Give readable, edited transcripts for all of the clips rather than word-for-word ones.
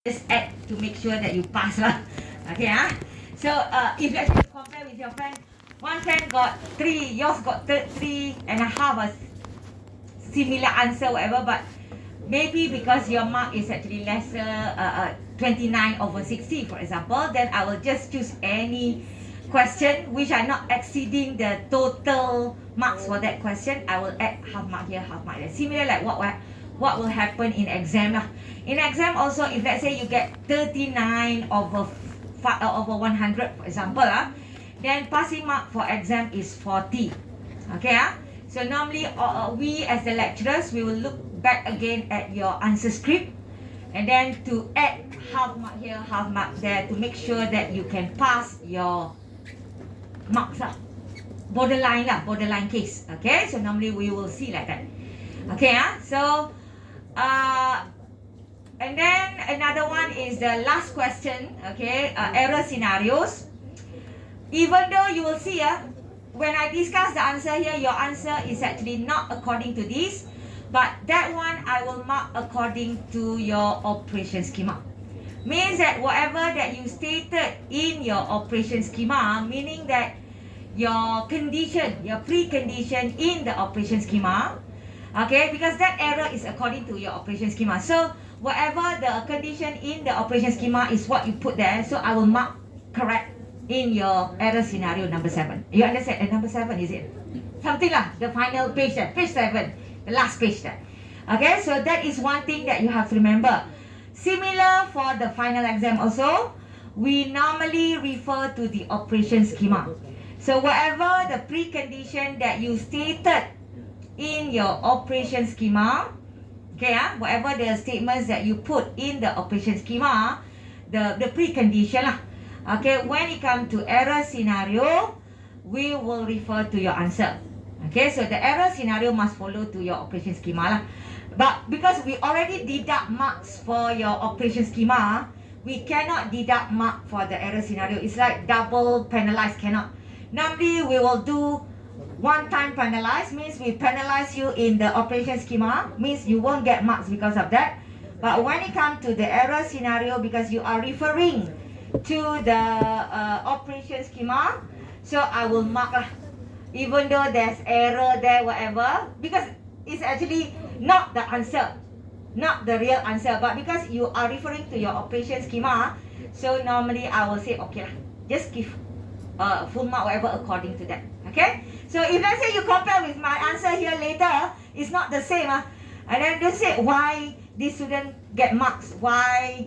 just add to make sure that you pass lah. Okay, so if let's say you compare with your friend, one friend got 3, yours got 3.5, a similar answer, whatever, but maybe because your mark is actually lesser, 29/60, for example, then I will just choose any question which are not exceeding the total marks for that question. I will add half mark here, half mark there. Similar like what will happen in exam lah. In exam also, if let's say you get 39/100, for example, then passing mark for exam is 40. Okay, so normally we as the lecturers, we will look back again at your answer script, and then to add half mark here, half mark there, to make sure that you can pass your marks lah. Borderline case. Okay, so normally we will see like that. Okay, so and then another one is the last question. Okay, error scenarios. Even though you will see, when I discuss the answer here, your answer is actually not according to this, but that one I will mark according to your operation schema. Means that whatever that you stated in your operation schema, meaning that your condition, your precondition in the operation schema, okay, because that error is according to your operation schema. So whatever the condition in the operation schema is what you put there, so I will mark correct in your error scenario number 7. You understand? Number 7, is it? Something lah, the final page there, page 7, the last page there. Okay, so that is one thing that you have to remember. Similar for the final exam also, we normally refer to the operation schema. So whatever the precondition that you stated in your operation schema, okay, whatever the statements that you put in the operation schema, the precondition lah. Okay, when it comes to error scenario, we will refer to your answer. Okay, so the error scenario must follow to your operation schema lah. But because we already deduct marks for your operation schema, we cannot deduct mark for the error scenario. It's like double penalize, cannot. Normally we will do one time penalize, means we penalize you in the operation schema, means you won't get marks because of that. But when it comes to the error scenario, because you are referring to the operation schema, so I will mark lah, even though there's error there, whatever, because it's actually not the answer, not the real answer, but because you are referring to your operation schema, so normally I will say okay lah, just give full mark whatever according to that. Okay, so if let's say you compare with my answer here later, it's not the same, and then don't say why this student get marks, why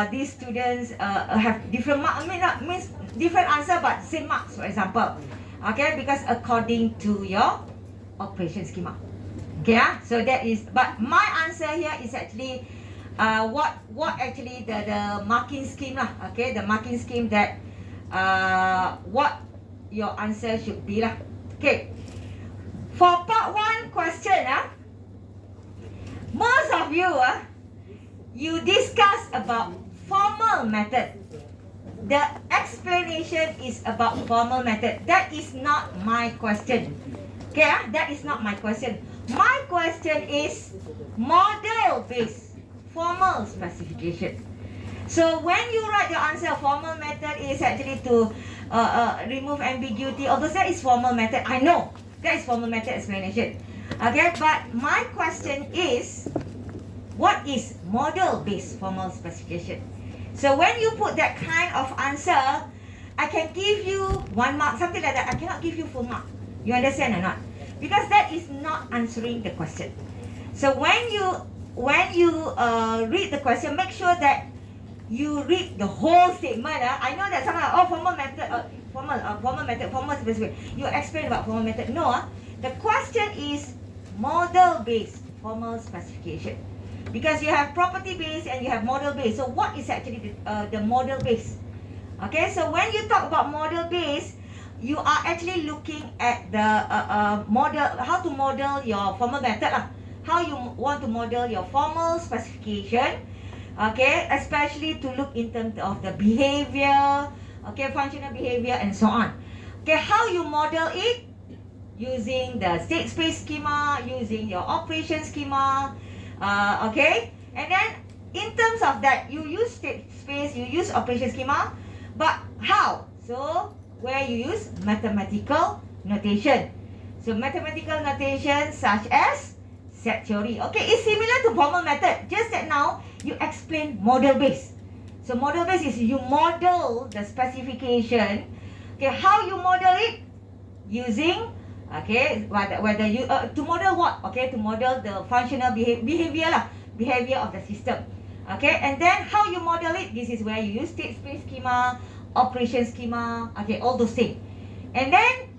these students have different marks. I mean, not means different answer but same marks, for example. Okay, because according to your operation schema. Okay, so that is, but my answer here is actually what actually the marking scheme lah. Okay, the marking scheme that what your answer should be lah. Okay, for part 1 question, most of you you discuss about formal method. The explanation is about formal method. That is not my question. Okay, that is not my question. My question is model-based formal specification. So when you write your answer, formal method is actually to remove ambiguity. Although that is formal method, I know that is formal method explanation. Okay, but my question is, what is model-based formal specification? So when you put that kind of answer, I can give you 1 mark, something like that. I cannot give you full mark. You understand or not? Because that is not answering the question. So when you read the question, make sure that you read the whole statement. I know that some are formal method, formal specification. You explain about formal method. No, the question is model-based formal specification. Because you have property-based and you have model-based. So what is actually the model-based? Okay, so when you talk about model-based, you are actually looking at the model, how to model your formal method lah. How you want to model your formal specification. Okay, especially to look in terms of the behavior, okay, functional behavior and so on. Okay, how you model it? Using the state space schema, using your operation schema. Okay, and then in terms of that, you use state space, you use operation schema, but how? So where you use mathematical notation. So mathematical notation such as set theory. Okay, it's similar to formal method, just that now you explain model base. So model base is you model the specification. Okay, how you model it? Using, okay, whether you to model what? Okay, to model the functional behavior of the system. Okay, and then how you model it? This is where you use state space schema, operation schema. Okay, all those things. And then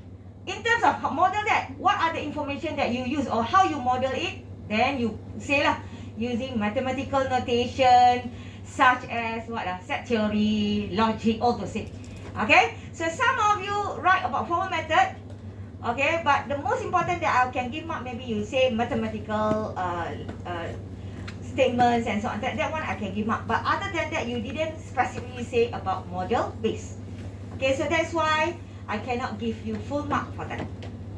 in terms of model that, what are the information that you use or how you model it? Then you say lah, using mathematical notation such as what set theory, logic, all those things. Okay, so some of you write about formal method. Okay, but the most important that I can give mark, maybe you say mathematical statements and so on. That one I can give mark. But other than that, you didn't specifically say about model base. Okay, so that's why I cannot give you full mark for that.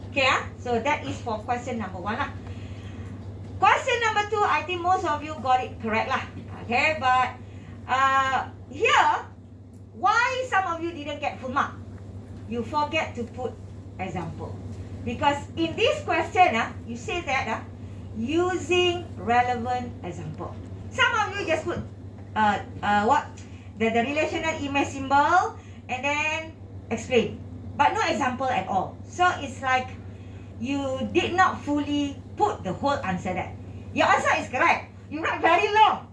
Okay, so that is for question number 1 lah. Question number 2, I think most of you got it correct lah. Okay, but here, why some of you didn't get full mark? You forget to put example. Because in this question, you say that using relevant example. Some of you just put what? The relational image symbol and then explain. But no example at all. So it's like you did not fully put the whole answer there. Your answer is correct. You write very long.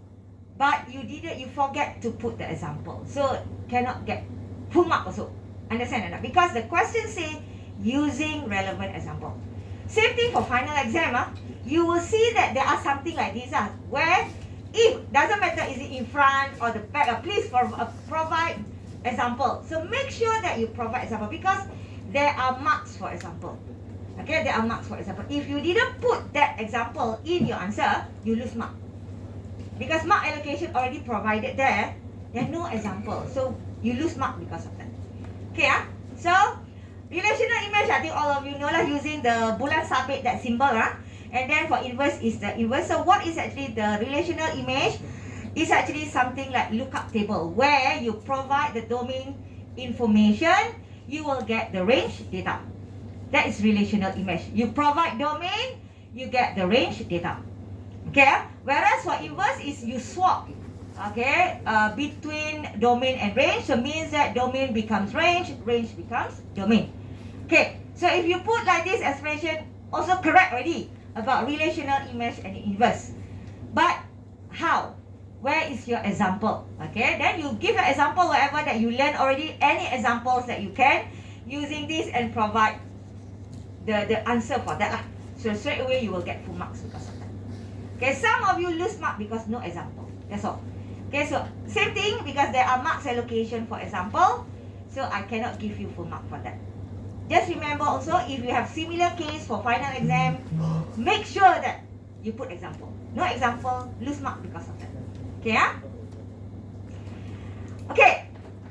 But you forget to put the example. So cannot get full mark also. Understand or not? Because the question say using relevant example. Same thing for final exam. You will see that there are something like this where if doesn't matter is it in front or the back, please provide example. So make sure that you provide example because there are marks for example. Okay, there are marks for example. If you didn't put that example in your answer, you lose mark. Because mark allocation already provided there, there's no example. So you lose mark because of that. Okay, so relational image, I think all of you know lah, using the bulan sabit, that symbol. And then for inverse is the inverse. So what is actually the relational image? It's actually something like lookup table where you provide the domain information, you will get the range data. That is relational image. You provide domain, you get the range data. Okay, whereas for inverse is you swap, okay, between domain and range. So means that domain becomes range, range becomes domain. Okay, so if you put like this expression, also correct already about relational image and inverse. But how? Where is your example? Okay, then you give an example whatever that you learn already, any examples that you can using this and provide the answer for that lah. So straight away you will get full marks because of that. Okay, some of you lose mark because no example. That's all. Okay, so same thing because there are marks allocation for example. So I cannot give you full mark for that. Just remember also if you have similar case for final exam, make sure that you put example. No example, lose mark because of that. Okay, Okay,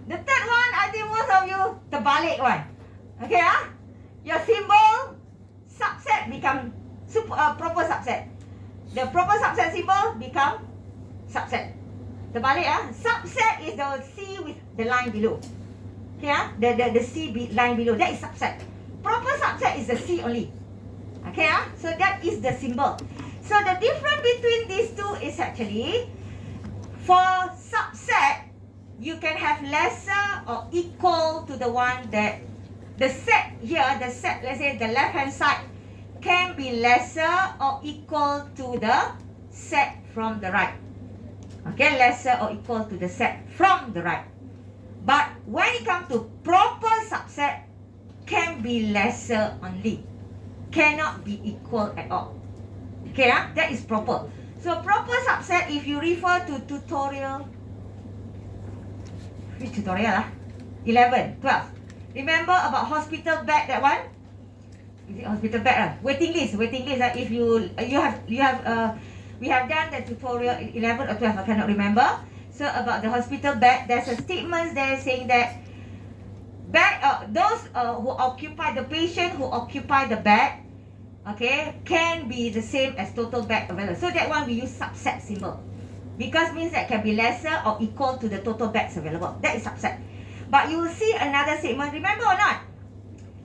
the third one, I think most of you terbalik one. Okay, your symbol subset become proper subset. The proper subset symbol become subset. Terbalik, subset is the C with the line below. Okay, the C line below, that is subset. Proper subset is the C only. Okay, so that is the symbol. So the difference between these two is actually, for subset, you can have lesser or equal to the one that, the set here, the set, let's say the left hand side, can be lesser or equal to the set from the right. Okay, lesser or equal to the set from the right. But when it comes to proper subset, can be lesser only. Cannot be equal at all. Okay, that is proper. So proper subset, if you refer to tutorial, which tutorial 11, 12. Remember about hospital bed, that one? Is it hospital bed? Waiting list. If we have done the tutorial 11 or 12, I cannot remember. So about the hospital bed, there's a statement there saying that those who occupy, the patient who occupy the bed, okay, can be the same as total bed available. So that one we use subset symbol. because means that can be lesser or equal to the total beds available. That is subset. But you will see another statement, remember or not?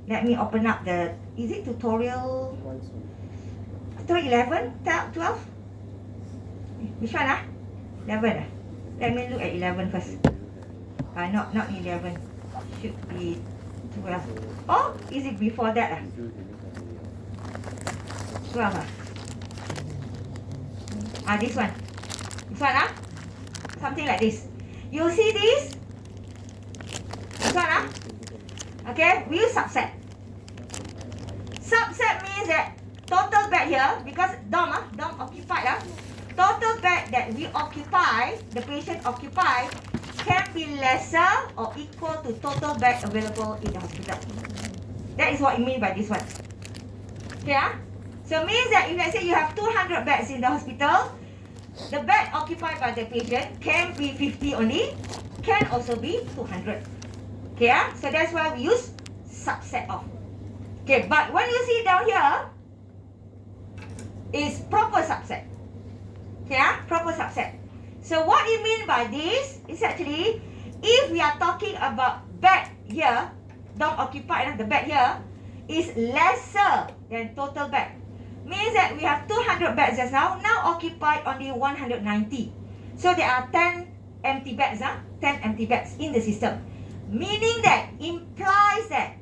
Let me open up the, is it tutorial 11, 12? Which one 11 Let me look at 11 first. Not 11. Should be 12. Oh, is it before that 12 this one. This one something like this. You see this? This one okay, we use subset. Subset means that total bed here, because dorm occupied total bed that we occupy, the patient occupy, can be lesser or equal to total bed available in the hospital. That is what it means by this one. Okay So means that if let's say you have 200 beds in the hospital, the bed occupied by the patient can be 50 only, can also be 200. Okay So that's why we use subset of. Okay, but when you see down here, is proper subset. Okay proper subset. So what you mean by this is actually, if we are talking about bed here, dorm occupied, the bed here is lesser than total bed. Means that we have 200 beds just now occupied only 190. So there are 10 empty beds, 10 empty beds in the system. Meaning that implies that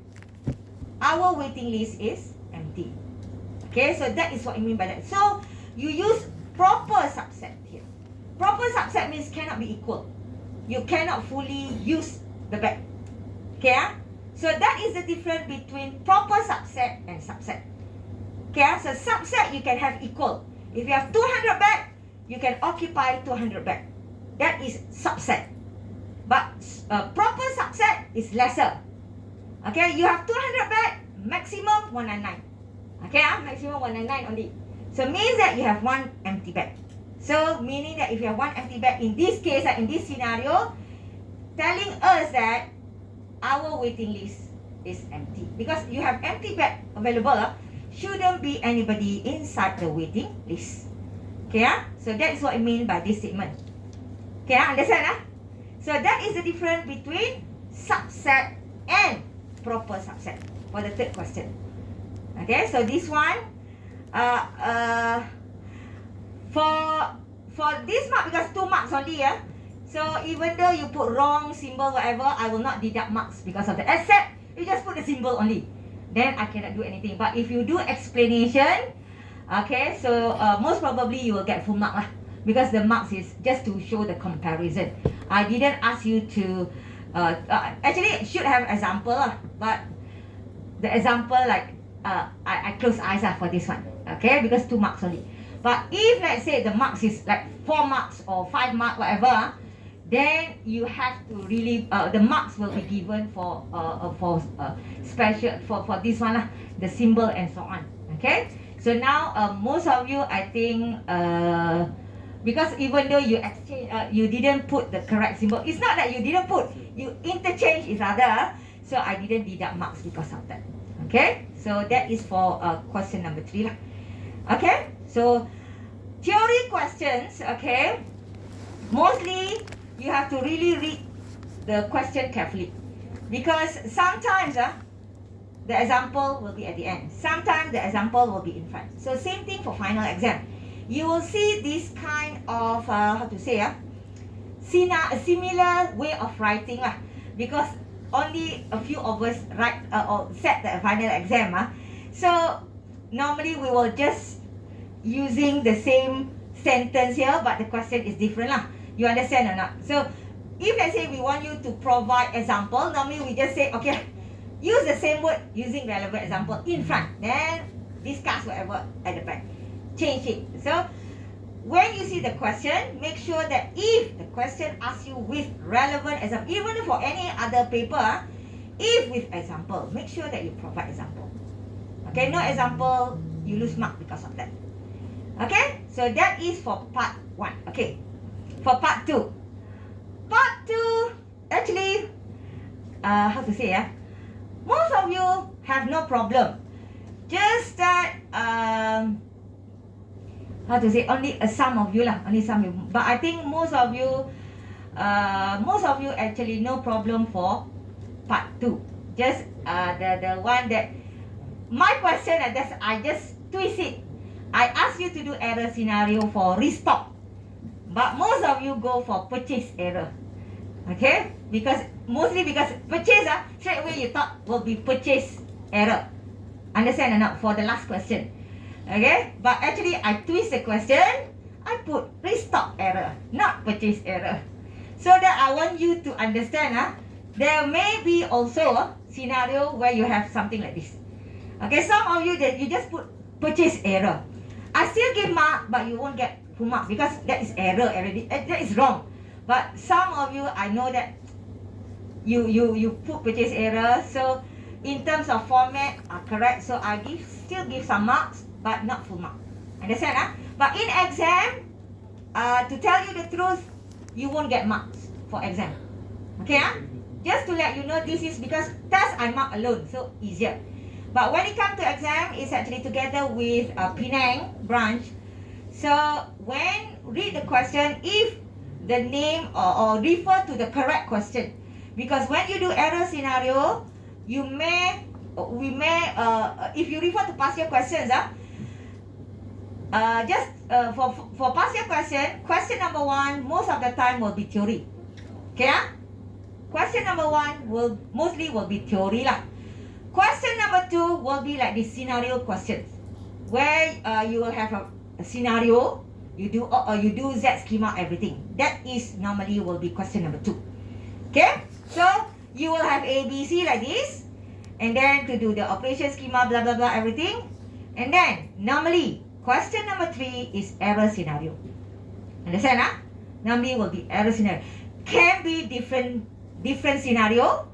our waiting list is empty. Okay, so that is what I mean by that. So you use proper subset here. Proper subset means cannot be equal. You cannot fully use the bed. Okay So that is the difference between proper subset and subset. Okay So subset you can have equal. If you have 200 bed, you can occupy 200 bed. That is subset. But proper subset is lesser. Okay, you have 200 bed, maximum 199. Okay maximum 199 only. So means that you have one empty bed. So meaning that if you have one empty bed, in this case, in this scenario, telling us that our waiting list is empty. Because you have empty bed available, shouldn't be anybody inside the waiting list. Okay So that is what I mean by this statement. Okay understand So that is the difference between subset and proper subset for the third question. Okay So this one, for this mark, because 2 marks only so even though you put wrong symbol whatever, I will not deduct marks because of that, except you just put the symbol only, then I cannot do anything. But if you do explanation, okay, so most probably you will get full mark because the marks is just to show the comparison. I didn't ask you to actually it should have example but the example like I close eyes for this one, okay, because 2 marks only. But if let's say the marks is like 4 marks or 5 marks whatever, then you have to really the marks will be given for special for this one the symbol and so on. Okay So now most of you, I think because even though you exchange you didn't put the correct symbol, it's not that you didn't put, you interchange each other, so I didn't deduct marks because of that. Okay So that is for question number 3 Okay So theory questions, okay, mostly you have to really read the question carefully, because sometimes the example will be at the end, sometimes the example will be in front. So same thing for final exam. You will see this kind of how to say a similar way of writing because only a few of us write or set the final exam So normally we will just using the same sentence here, but the question is different You understand or not? So if let's say we want you to provide example, normally we just say, okay, use the same word using relevant example in front, then discuss whatever at the back, change it. So when you see the question, make sure that if the question asks you with relevant example, even for any other paper, if with example, make sure that you provide example. Okay, no example, you lose mark because of that. Okay, so that is for part 1. Okay, for part 2. Part 2, actually, how to say most of you have no problem. Just that, how to say, only some of you lah, only some of you. But I think most of you actually no problem for part 2. Just the one that my question, I just twist it. I ask you to do error scenario for restock, but most of you go for purchase error. Okay, mostly because purchase straight away you thought will be purchase error. Understand or not? For the last question. Okay, but actually I twist the question. I put restock error, not purchase error, so that I want you to understand. There may be also a scenario where you have something like this. Okay, some of you that you just put purchase error. I still give mark, but you won't get full mark because that is error already. That is wrong. But some of you, I know that you put purchase error. So in terms of format, are correct. So I still give some marks, but not full mark. Understand? But in exam, to tell you the truth, you won't get marks for exam. Okay? Just to let you know, this is because test I mark alone, so easier. But when it comes to exam, it's actually together with Penang branch. So when read the question, if the name or refer to the correct question, because when you do error scenario, we may if you refer to past year questions, for past year question number 1 most of the time will be theory. Okay? Question number 1 will mostly be theory lah. Question number 2 will be like the scenario questions, where you will have a scenario, you do Z schema, everything. That is normally will be question number 2. Okay? So you will have A, B, C like this, and then to do the operation schema, blah blah blah, everything. And then normally question number 3 is error scenario. Understand? Normally will be error scenario. Can be different scenario,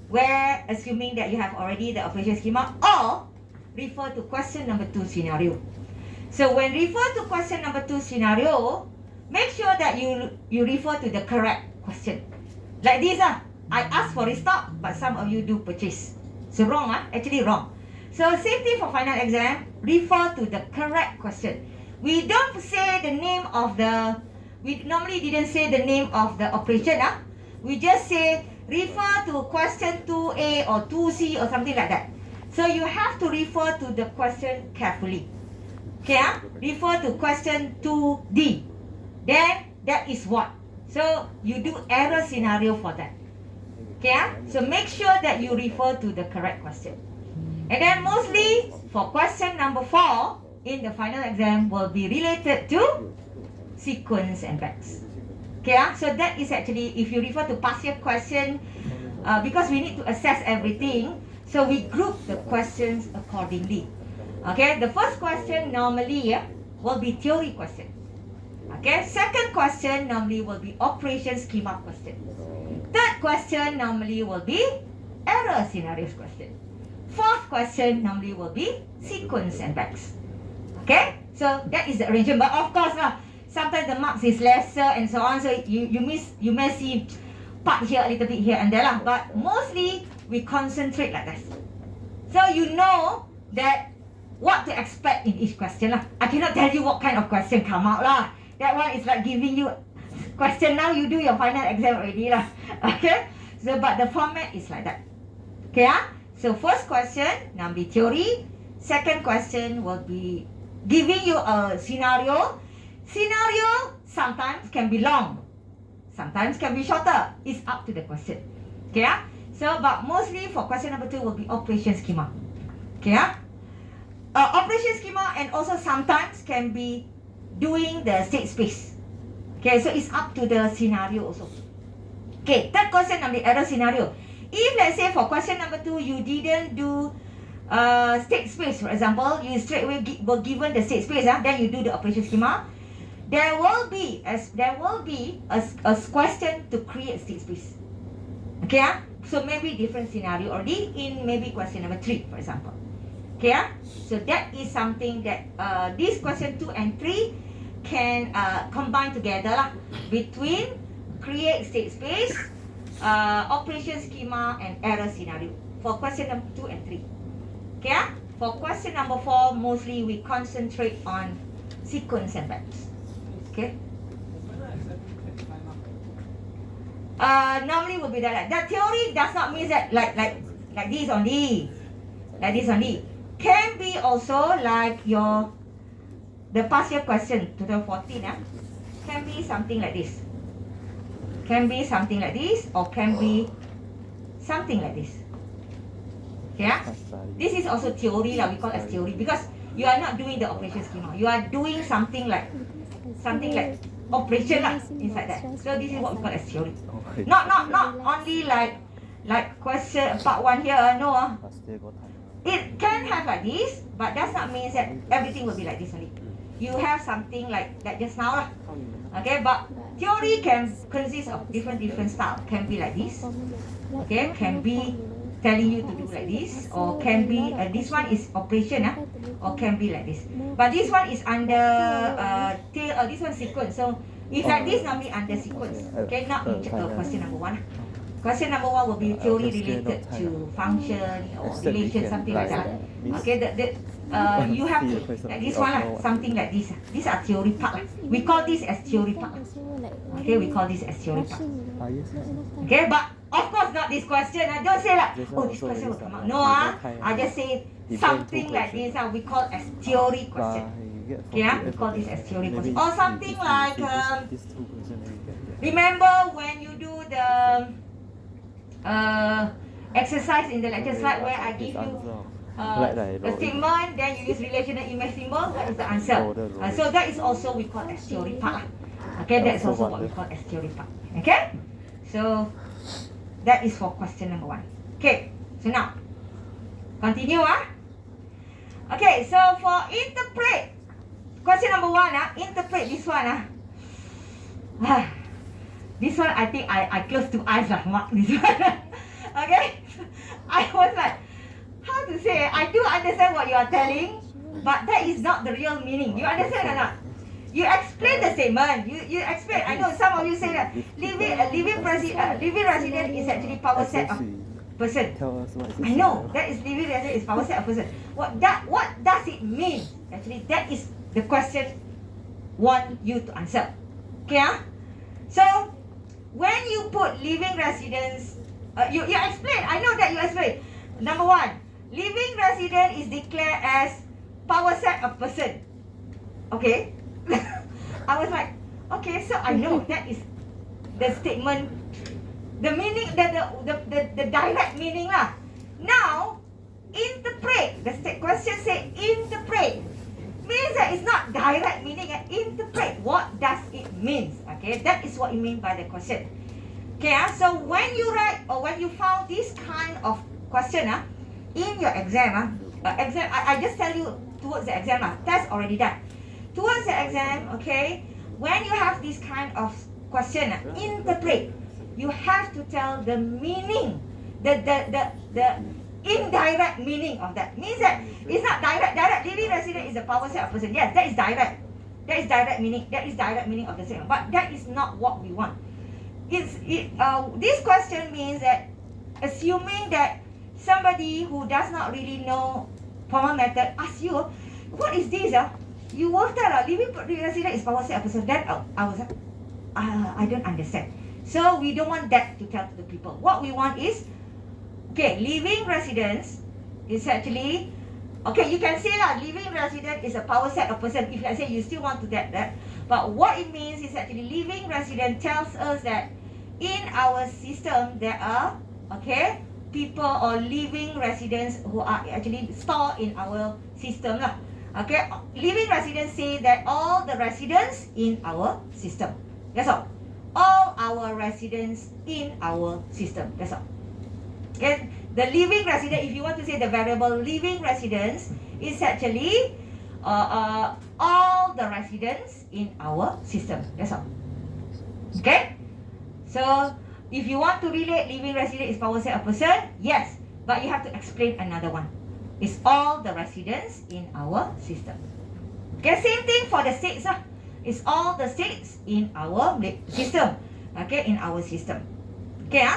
where assuming that you have already the operation schema, or refer to question number 2 scenario. So when refer to question number 2 scenario, make sure that you refer to the correct question. Like this I ask for restock, but some of you do purchase. So wrong, actually wrong. So same thing for final exam, refer to the correct question. We don't say the name of we normally didn't say the name of the operation. We just say refer to question 2A or 2C or something like that. So you have to refer to the question carefully. Okay, refer to question 2D. Then that is what. So you do error scenario for that. Okay, so make sure that you refer to the correct question. And then mostly for question number 4 in the final exam will be related to sequence and backs. Okay, so that is actually, if you refer to past year question, because we need to assess everything, so we group the questions accordingly. Okay, the first question normally will be theory question. Okay, second question normally will be operation schema question. Third question normally will be error scenarios question. Fourth question normally will be sequence and backs. Okay, so that is the arrangement. But of course sometimes the marks is lesser and so on, so you may see part here, a little bit here and there lah. But mostly we concentrate like that, so you know that what to expect in each question lah. I cannot tell you what kind of question come out lah. That one is like giving you question, now you do your final exam already lah. Okay, so but the format is like that. Okay, so first question normally theory, second question will be giving you a scenario. Scenario sometimes can be long, sometimes can be shorter. It's up to the question. Okay, so but mostly for question number 2 will be operation schema. Okay, operation schema, and also sometimes can be doing the state space. Okay, so it's up to the scenario also. Okay, third question on the error scenario. If let's say for question number 2 you didn't do state space, for example, you straight away were given the state space, then you do the operation schema. There will be a question to create state space. Okay, so maybe different scenario already in maybe question number 3, for example. Okay, so that is something that this question 2 and 3 can combine together lah, between create state space, operation schema, and error scenario for question number 2 and 3. Okay, for question number 4 mostly we concentrate on sequence and verbs. Okay. Normally will be that. That theory does not mean that like this only, like this only. Can be also like the past year question 2014. Can be something like this. Can be something like this, or can be something like this. Yeah. This is also theory lah. We call as theory because you are not doing the operation schema. You are doing something like operation lah inside that. So this is what we call as theory. Not only like question part 1 here. No. It can have like this, but does not mean that everything will be like this only. You have something like that just now lah. Okay, but theory can consist of different style. Can be like this. Okay, can be telling you to do like this, or can be this one is operation, or can be like this. But this one is under this one sequence. So if like this, normally under sequence. Okay, not in question number 1. Question number 1 will be theory related to function or relation, something like that. Okay, you have to like this one lah, something like this. These are theory part. We call this as theory part. Okay, we call this as theory part. Okay, but of course not this question. I don't say like, oh, this question will come out. No, I just say something like this. We call as theory question. Okay, we call this as theory question. Or something like, remember when you do the exercise in the lecture slide where I give you a statement, then you use relational image symbol, that is the answer. So that is also we call as theory part. Okay, that's also what we call as theory part. Okay, so that is for question number 1. Okay, so now continue. Okay, so for interpret, question number 1, interpret this one. This one I think I close 2 eyes lah, mark this one. Okay, I was like, how to say? I do understand what you are telling, but that is not the real meaning. You understand or not? You explain the statement. You explain. I know some of you say that living resident is actually power set of person. I know that is living resident is power set of person. What does it mean? Actually, that is the question want you to answer. Okay, so when you put living residence, you explain. I know that you explain. Number 1, living resident is declared as power set of person. Okay. I was like, okay, so I know that is the statement, the meaning, the direct meaning lah. Now, interpret. The question say interpret. Means that it's not direct meaning. Interpret. What does it mean? Okay, that is what you mean by the question. Okay, so when you write or when you found this kind of question in your exam, I just tell you towards the exam test already done. Towards the exam, okay, when you have this kind of question, interpret, you have to tell the meaning, the indirect meaning of that. Means that it's not direct. Living resident is a power set of person. Yes, that is direct. That is direct meaning. That is direct meaning of the statement. But that is not what we want. This question means that assuming that somebody who does not really know formal method asks you, what is this? You will tell living resident is power set of person. Then I was like, I don't understand. So we don't want that to tell to the people. What we want is, okay, living residence is actually, okay, you can say living resident is a power set of person. If let's say you still want to get that, but what it means is actually living resident tells us that in our system there are, okay, people or living residents who are actually stored in our system lah. Okay, living residents say that all the residents in our system. That's all. All our residents in our system. That's all. Okay, the living resident, if you want to say the variable living residents, is actually all the residents in our system. That's all. Okay, so if you want to relate living resident is power set of person, yes, but you have to explain another one. It's all the residents in our system. Okay, same thing for the states. It's all the states in our system. Okay, in our system. Okay,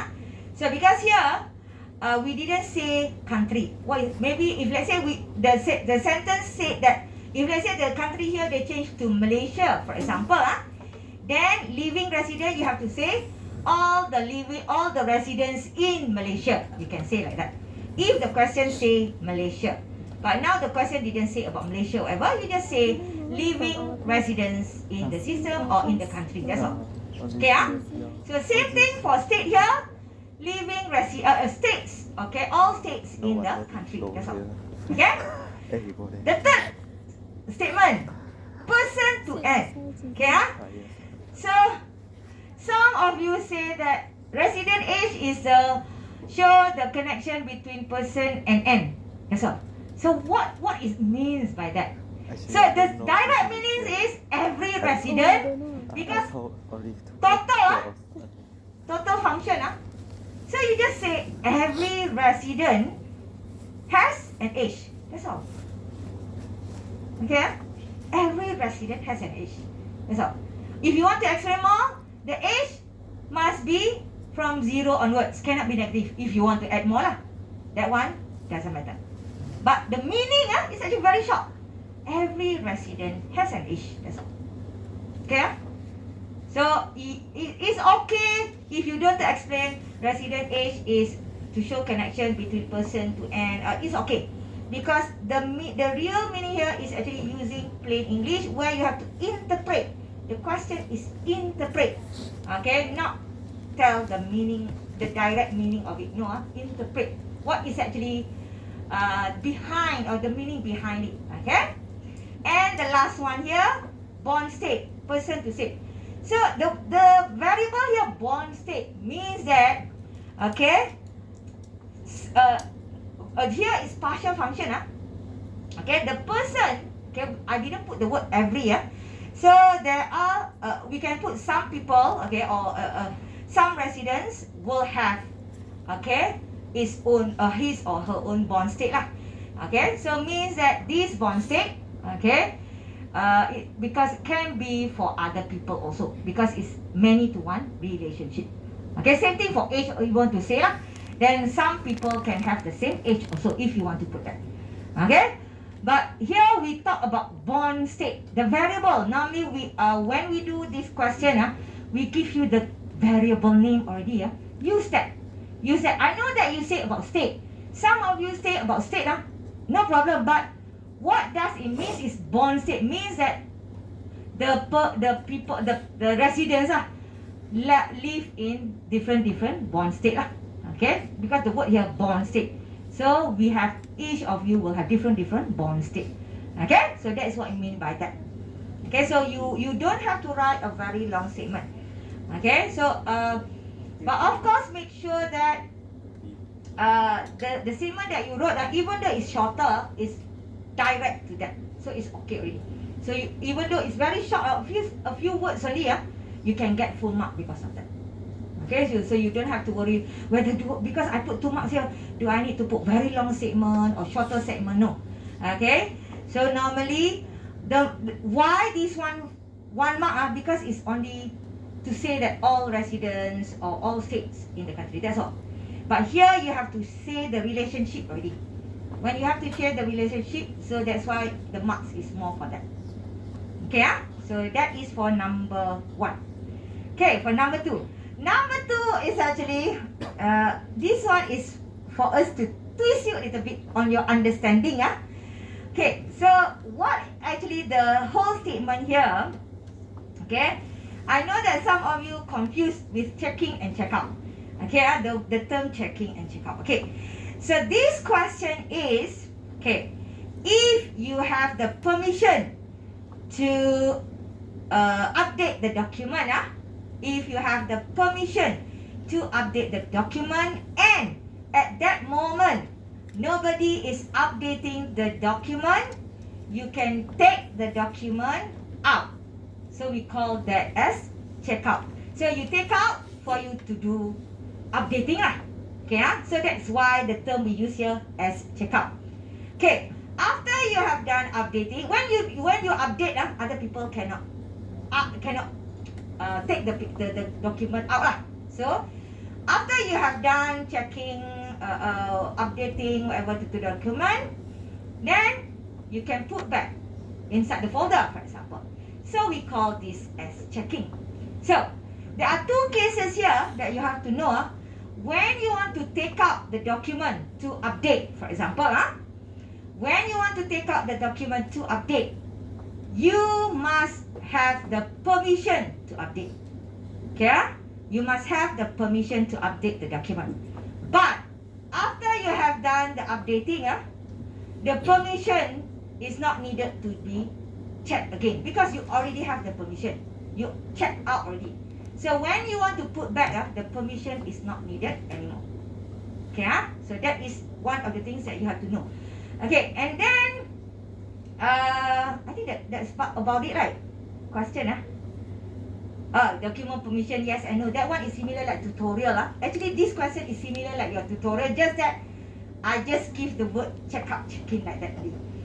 so because here we didn't say country. Well, maybe if let's say the sentence said that If let's say the country here they change to Malaysia, for example, then living resident you have to say all the residents in Malaysia. You can say like that. If the question say Malaysia, but now the question didn't say about Malaysia or whatever, you just say living residents in the system or in the country. That's all. Okay, So same thing for state here, living states. Okay, all states in the country. That's all. Okay. The third statement, person to end. Okay, So some of you say that resident age is show the connection between person and end. That's all. So what it means by that? So the direct meaning is every resident, because total function. So you just say every resident has an age. That's all. Okay? Every resident has an age. That's all. If you want to explain more, the age must be from 0 onwards. Cannot be negative. If you want to add more, that one doesn't matter. But the meaning is actually very short. Every resident has an age. That's all. Okay? So it is okay if you don't explain resident age is to show connection between person to end. It's okay. Because the real meaning here is actually using plain English where you have to interpret. The question is interpret. Okay, not tell the meaning, the direct meaning of it. No, interpret what is actually behind, or the meaning behind it. Okay. And the last one here, born state, person to state. So the variable here, born state, means that, okay, here is partial function. Okay, the person, okay, I didn't put the word every. So there are, we can put some people, okay, or some residents will have, okay, his or her own born state lah. Okay, so means that this born state, okay, because it can be for other people also, because it's many to one relationship. Okay, same thing for age, you want to say lah. Then some people can have the same age also, if you want to put that. Okay. But here we talk about born state. The variable, normally when we do this question, we give you the variable name already. Use that. I know that you say about state. Some of you say about state, no problem. But what does it mean is born state. Means that the people, the residents live in different born state. Okay, because the word here born state. So we have, each of you will have different born state. Okay, so that is what I mean by that. Okay, so you don't have to write a very long statement. Okay, so but of course make sure that the statement that you wrote, even though it's shorter, is direct to that. So it's okay already. So even though it's very short, a few words only, you can get full mark because of that. Okay, so you don't have to worry whether because I put 2 marks here, do I need to put very long statement or shorter statement? No. Okay, so normally why this one mark? Because it's only to say that all residents or all states in the country. That's all. But here you have to say the relationship already. When you have to share the relationship, so that's why the marks is more for that. Okay, so that is for number 1. Okay, for number 2. Number 2 is actually, this one is for us to twist you a little bit on your understanding. Okay, so what actually the whole statement here, okay, I know that some of you confused with checking and check out. Okay, the term checking and check out. Okay, so this question is, okay, if you have the permission to update the document, if you have the permission to update the document, and at that moment nobody is updating the document, you can take the document out. So we call that as check out. So you take out for you to do updating. Okay, so that's why the term we use here as check out. Okay, after you have done updating, when you update, other people cannot take the document out. So after you have done checking, updating whatever to the document, then you can put back inside the folder, for example. So we call this as checking. So there are two cases here that you have to know. When you want to take out the document to update, for example, when you want to take out the document to update, you must have the permission to update. Okay? You must have the permission to update the document. But after you have done the updating, the permission is not needed to be checked again because you already have the permission. You checked out already. So when you want to put back, the permission is not needed anymore. Okay, so that is one of the things that you have to know. Okay, and then I think that's about it, right? Question, document permission, yes, I know. That one is similar like tutorial. Actually, this question is similar like your tutorial, just that I just give the word check out, check in like that.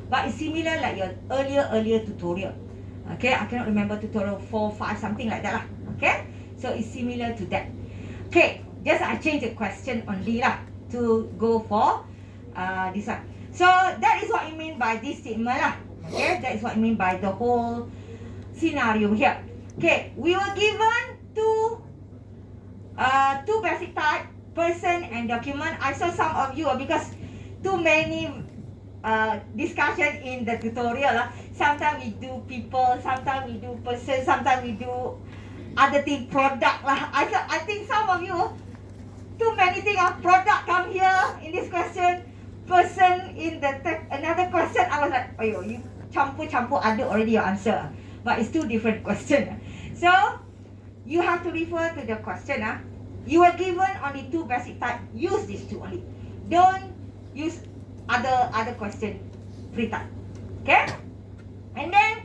But it's similar like your earlier tutorial. Okay, I cannot remember tutorial 4, 5, something like that. Okay, so it's similar to that. Okay, just I change the question only to go for this one. So that is what I mean by this statement Okay, that is what I mean by the whole scenario here. Okay, we were given two basic type, person and document. I saw some of you because too many discussion in the tutorial. Sometimes we do people, sometimes we do person, sometimes we do other thing, product I think some of you too many things product come here in this question, person in the another question. I was like, oh, you campur ada already your answer, but it's two different question. So you have to refer to the question. You were given only two basic type. Use these two only. Don't use other question free type. Okay? And then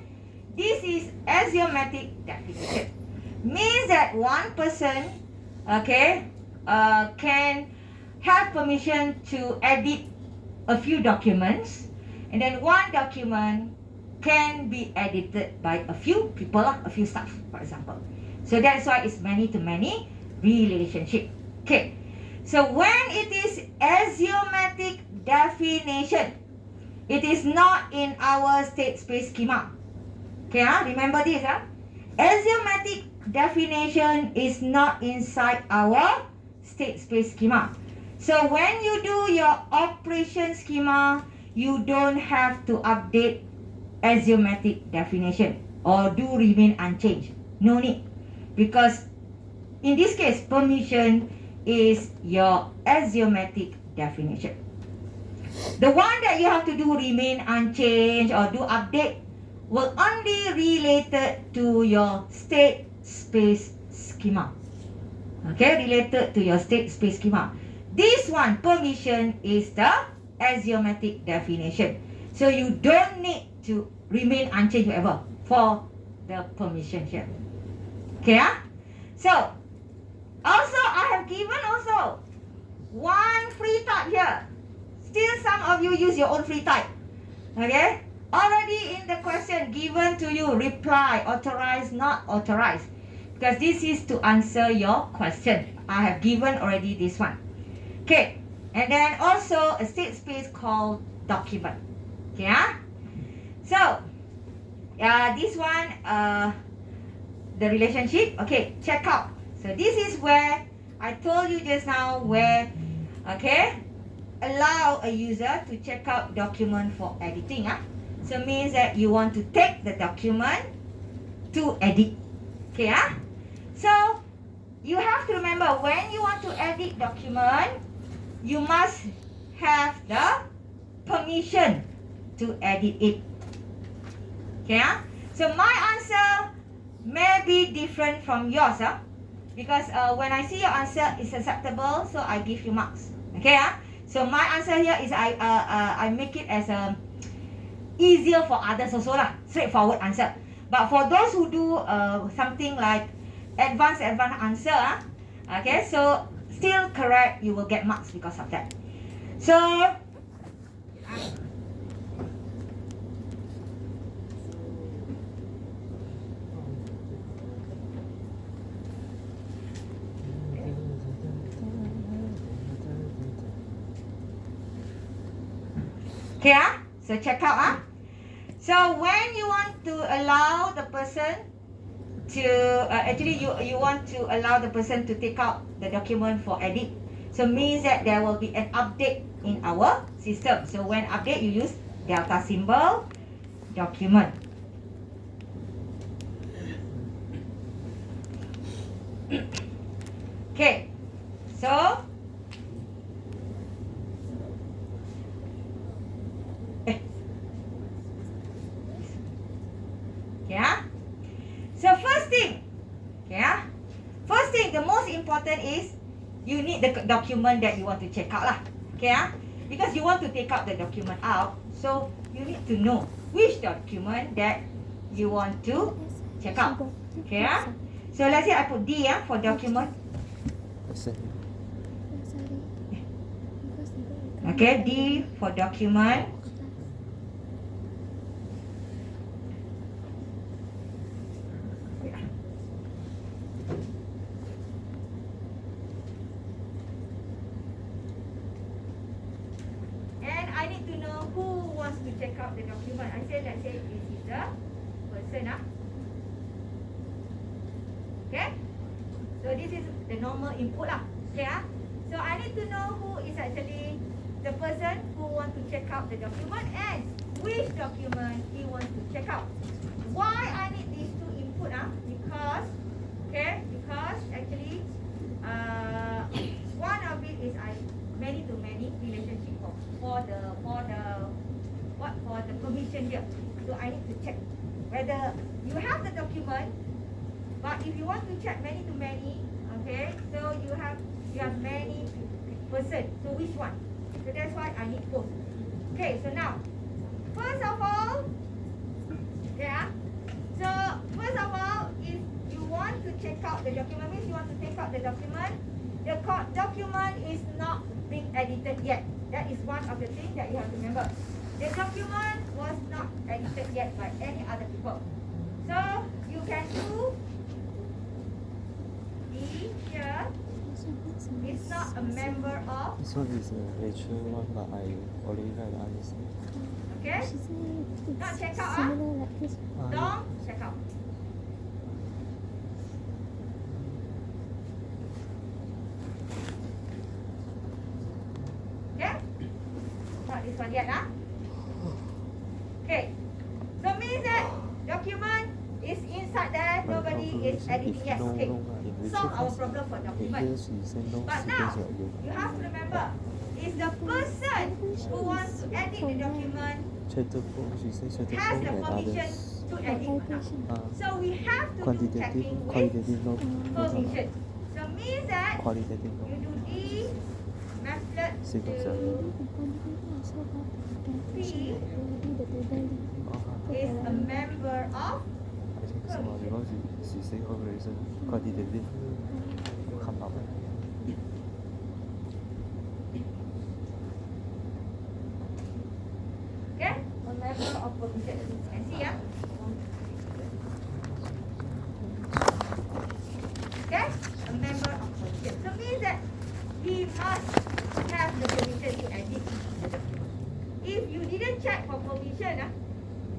this is axiomatic definition. Means that one person, okay, can have permission to edit a few documents, and then one document can be edited by a few people, a few staff, for example. So that's why it's many to many relationship. Okay. So when it is axiomatic definition, it is not in our state space schema. Okay, remember this. Axiomatic definition is not inside our state space schema. So when you do your operation schema, you don't have to update axiomatic definition or do remain unchanged. No need. Because in this case, permission is your axiomatic definition. The one that you have to do remain unchanged or do update will only related to your state space schema. Okay, related to your state space schema. This one, permission, is the axiomatic definition. So you don't need to remain unchanged ever for the permission here. Okay, So also I have given also one free type here. Still some of you use your own free type. Okay? Already in the question given to you, reply, authorized, not authorized. Because this is to answer your question. I have given already this one. Okay. And then also a state space called document. Okay. So, this one, the relationship. Okay, check out. So this is where I told you just now where, okay, allow a user to check out document for editing. So means that you want to take the document to edit. Okay, So you have to remember when you want to edit document, you must have the permission to edit it. Okay, So my answer may be different from yours, because when I see your answer is acceptable, so I give you marks. Okay, So my answer here is I make it as easier for others also straightforward answer. But for those who do something like advanced answer, okay, so still correct, you will get marks because of that. So okay, so check out. So when you want to allow the person to you want to allow the person to take out the document for edit, so means that there will be an update in our system. So when update, you use delta symbol document. Okay, so yeah. So first thing, the most important is you need the document that you want to check out lah. Because you want to take out the document out, so you need to know which document that you want to check out. So let's say I put D for document. Okay, D for document. And I need to know who wants to check out the document. I say, let's say this is the person. Okay, so this is the normal input lah. So I need to know who is actually the person who want to check out the document and which document he wants to check out. Why I need these two input? Because actually one of it is many to many relationship for the permission here. So I need to check whether you have the document, but if you want to check many to many, okay, so you have many person. So which one? So that's why I need both. Okay, so now, first of all, if you want to check out the document, means you want to take out the document, the document is not being edited yet. That is one of the things that you have to remember. The document was not edited yet by any other people. So you can do D here. It's not a member of. This one is a Rachel one, but I already write the answer. Okay? Not check out. Don't check out. Okay? Not this one yet, Okay. So means that document is inside there, nobody is editing yet. Okay. Solve our problem for document. But now, you have to remember, is the person who wants to edit the document has the permission to edit or not. So we have to do checking with permission. So means that you do D method to P is a member of Okay, a member of permission. Can see Okay, a member of permission. So means that he must have the permission to edit the document. If you didn't check for permission,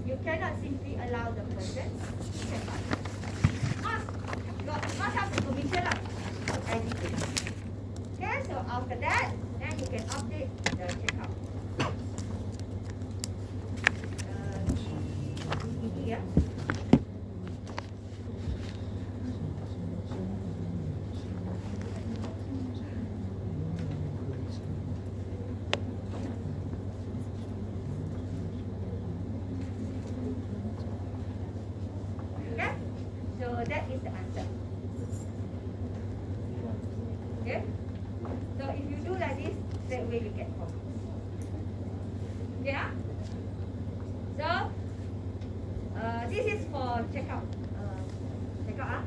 you cannot simply allow the person to check out. Must have the permission to edit it. Okay, so after that, then you can update the checkout. So that is the answer. Okay? So if you do like this, that way you get 4. Okay? So this is for checkout. Checkout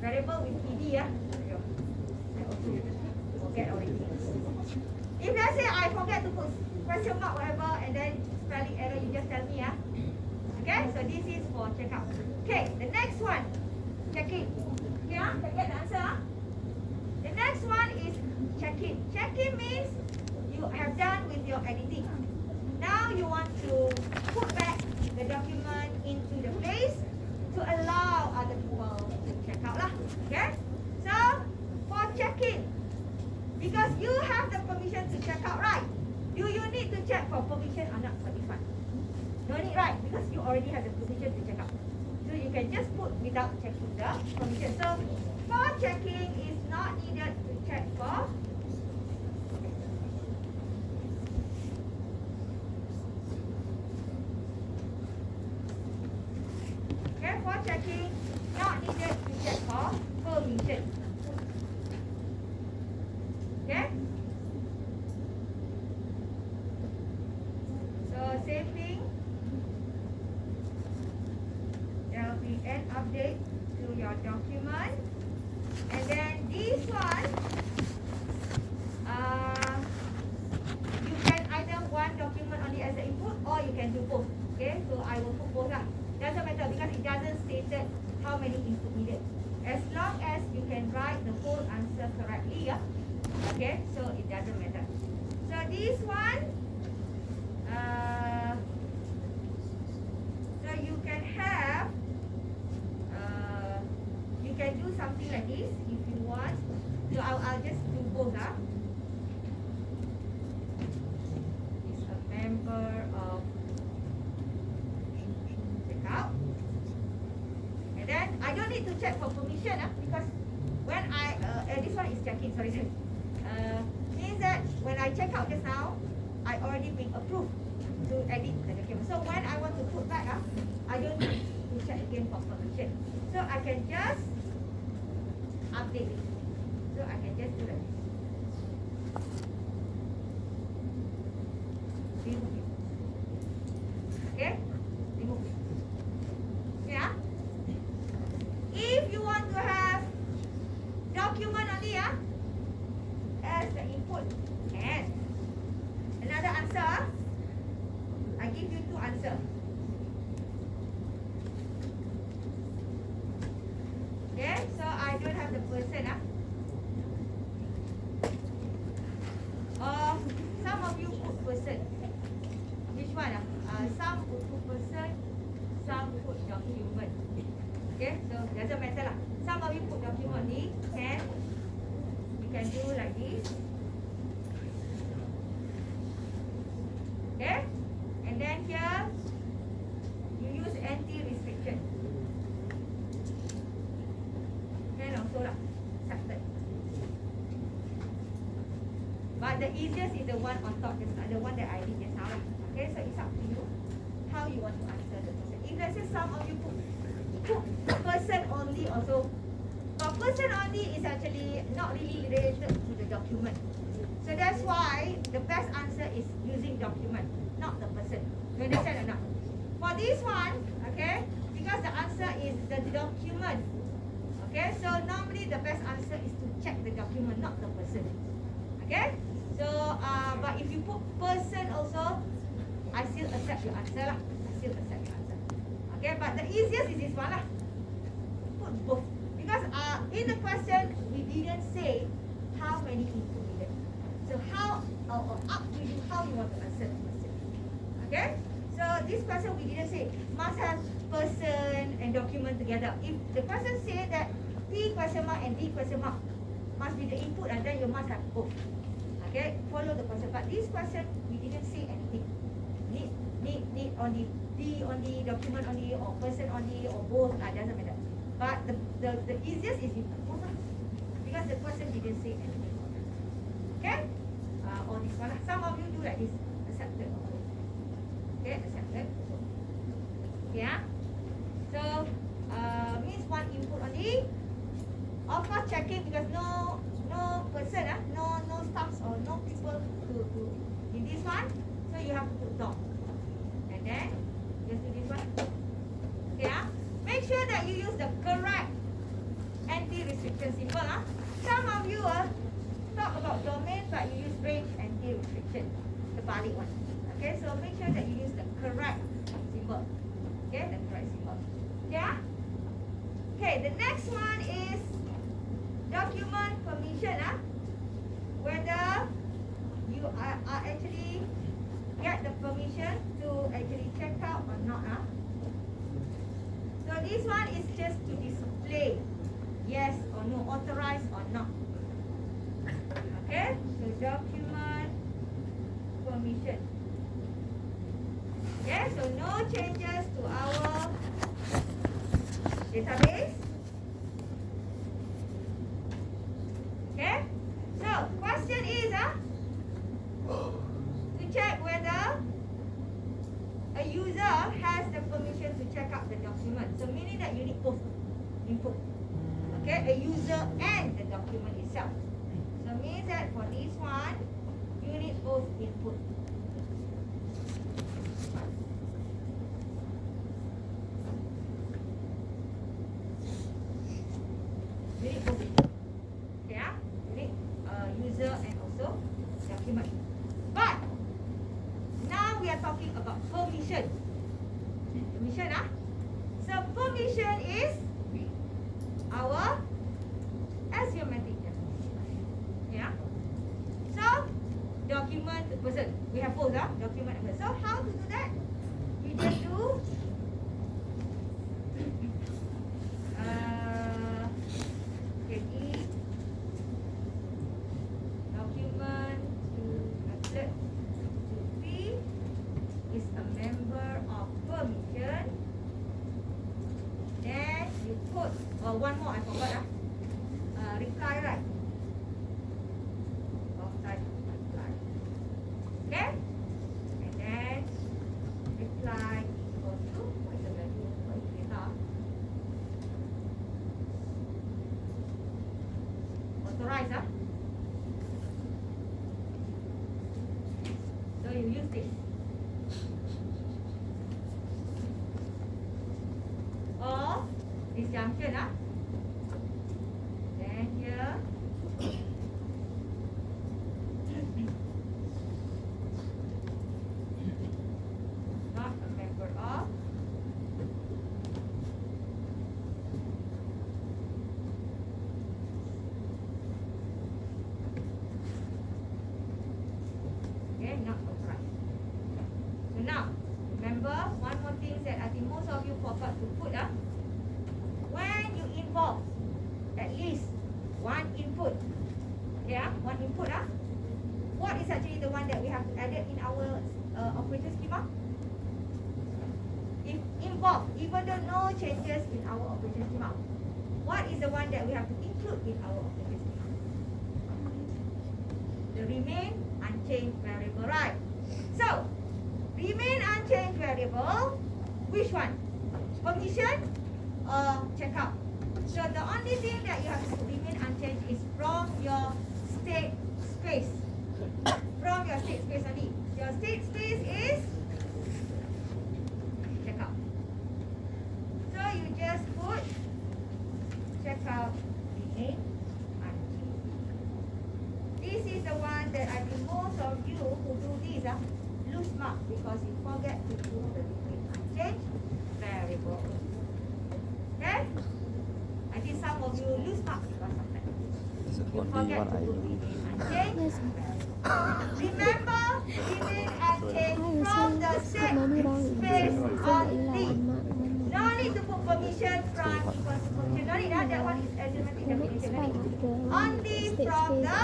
variable with PD. Forget already. If let's say I forget to put question mark whatever and then spelling error, you just tell me. Okay? So this is for checkout. Okay, the next one. Check-in. Okay, can get the answer. The next one is check-in. Check-in means you have done with your editing. Now you want to put back the the document into the place to allow other people to check out lah. Okay? So, for check-in, because you have the permission to check out, right? Do you need to check for permission or not for this one? No need, right? Because you already have the permission to check out. So you can just put without checking the permission. So for checking is not needed to check for. Okay, for checking, not needed to check for permission. Okay? So same thing. There will be an update to your document. And then this one, you can either one document only as an input or you can do both. Okay, so I will put both lah. Doesn't matter because it doesn't state how many input needed. As long as you can write the whole answer correctly, yeah. Okay, so it doesn't matter. So this one, so you can have, you can do something like this if you want. So I'll just do both lah. Is a member of checkout. And then I don't need to check for permission because when I this one is checking. Sorry. Means that when I check out just now, I already been approved to edit the document. So when I want to put back, I don't need to check again for permission. So I can just update it. So I can just do that. Remove it. Okay? Remove it. Yeah? If you want to have document only, as the input and another answer, I give you two answers. Okay, so I don't have the person. Some of you put person. Which one? Some put person, some put document. Okay, so doesn't matter lah. Some of you put document only, and you can do like this. Okay, and then here you use anti-restriction. And also lah, accepted. But the easiest is the one on top, just the one that I did just now. Okay, so it's up to you how you want to answer the question. If let's say some of you put person only also, but person only is actually not really related to the document. So that's why the best answer is using document, not the person. You understand or not? For this one, okay, because the answer is the document. Okay, so normally the best answer is to check the document, not the person. Okay, so but if you put person also, I still accept your answer lah. I still accept your answer. Okay, but the easiest is this one lah. Put both because in the question we didn't say how many input needed. So how or up to you how you want to answer the question. Okay, so this question we didn't say must have person and document together. If the person say that P question mark and D question mark must be the input and then you must have both. Okay, follow the question. But this question we didn't say anything. Need only D only, document only, or person only, or both. Doesn't matter. But the easiest is you put both because the question didn't say anything. Okay, or this one. Some of you do like this. Accepted. Okay, accepted. Yeah. So means one input only. Of course, checking because no person, no staffs or no people to in this one. So you have to put dot. And then just do this one. Okay, make sure that you use the correct anti-restriction symbol. Some of you talk about domain but you use range anti-restriction, the balik one. Okay, so make sure that you use the correct symbol. Okay, the correct symbol. Yeah. Okay, the next one is document permission. Whether you are actually get the permission to actually check out or not. this one is just to display yes or no, authorized or not. Okay, so document permission. Okay, so no changes to our database. Okay, so question is to check whether a user has the permission to check out the document. So meaning that you need both input. Okay, a user and the document itself. So means that for this one, you need both input. You need both input. Okay, you need user and also document. But now we are talking about permission. Permission, So permission is our axiomatic definition. Yeah. So document the person. We have both, document and person. So how to do that? You just do document to method to P is a member of permission. Then you put one more, I forgot reply right. Type reply. Okay? And then reply equals to what is the value for data? Authorize, So you use this. Or disjunction, Then here not a member of not authorized. So now remember one more thing that I think most of you forgot to put when you involve at least one input. One input what is actually the one that we have added in our operation schema? If involved, even though no changes in our operation schema, what is the one that we have to include in our operation schema? The remain unchanged variable, right? So remain unchanged variable, which one? Permission or checkout? So the only thing that you have to remain unchanged is from your state space. From your state space only. Your state space is checkout. So you just put checkout remain unchanged. This is the one that I think most of you who do this lose mark because you forget to put the remain unchanged variable. Okay? I think some of you lose mark because of that. This is You only forget one to I put know. remain unchanged. Remember, remain unchanged from the set space only. No need to put permission from equals to permission. No need, that one is axiomatic definition. Only from the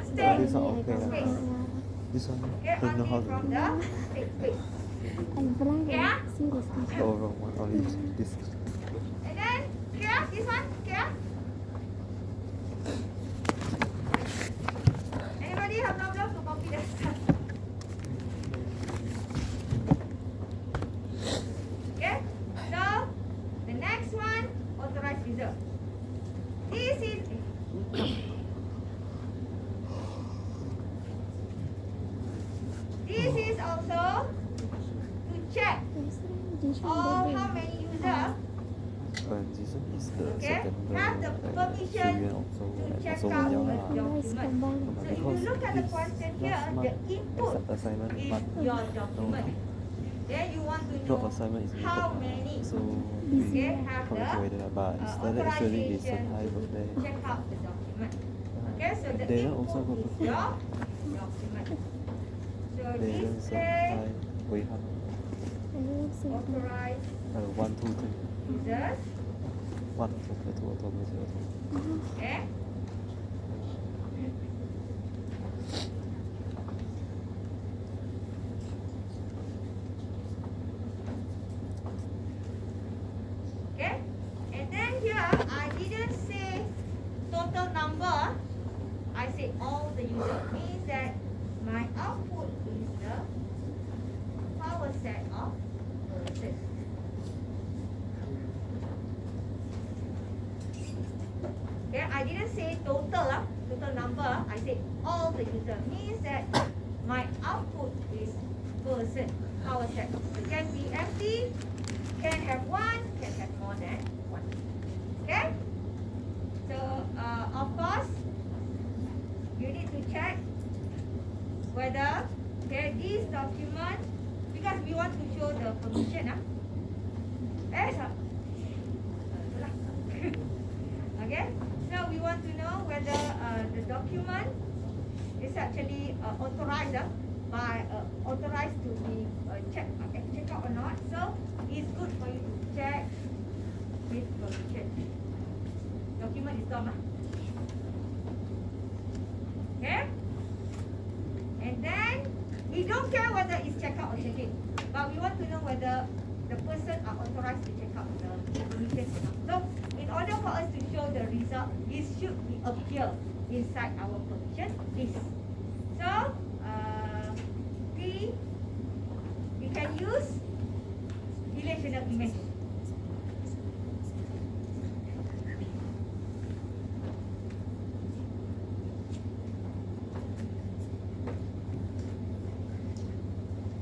state This one okay space. This one Okay, don't know how only to from do. the state space. Yeah? Oh, wrong one. Only this. And then, this one, anybody have problem to copy the stuff? Okay, so the next one, authorized reserve. This is also to check all how many users This one is the have second the permission also to and check also out a William document. So if you look at the this question here, last the month input assignment is month. your document. Then you want to No know assignment is how needed. many So okay, we have calculated but instead actually it's a authorization high birthday. to check out the document. Okay, so the They input also got is birthday. your document. So They don't display high we have authorized 1, 2, 3. Users. 1, 2, 3, 2, 2. Okay. Okay. And then here I didn't say total number. I say all the users. Means that my output is the power set of person. Okay, I didn't say total number. I said all the user. Means that my output is person, power set. It can be empty, can have one, can have more than one. Okay? So, of course, you need to check whether this document, because we want to show the permission. Okay? So we want to know whether the document is actually authorized authorized to be checked out or not. So it's good for you to check with permission. Document is done. Okay? And then we don't care whether it's check out or check in, but we want to know whether the person are authorized to check out the permission or not. So in order for us to show the result, it should be appear inside our permission list. So we can use relational image.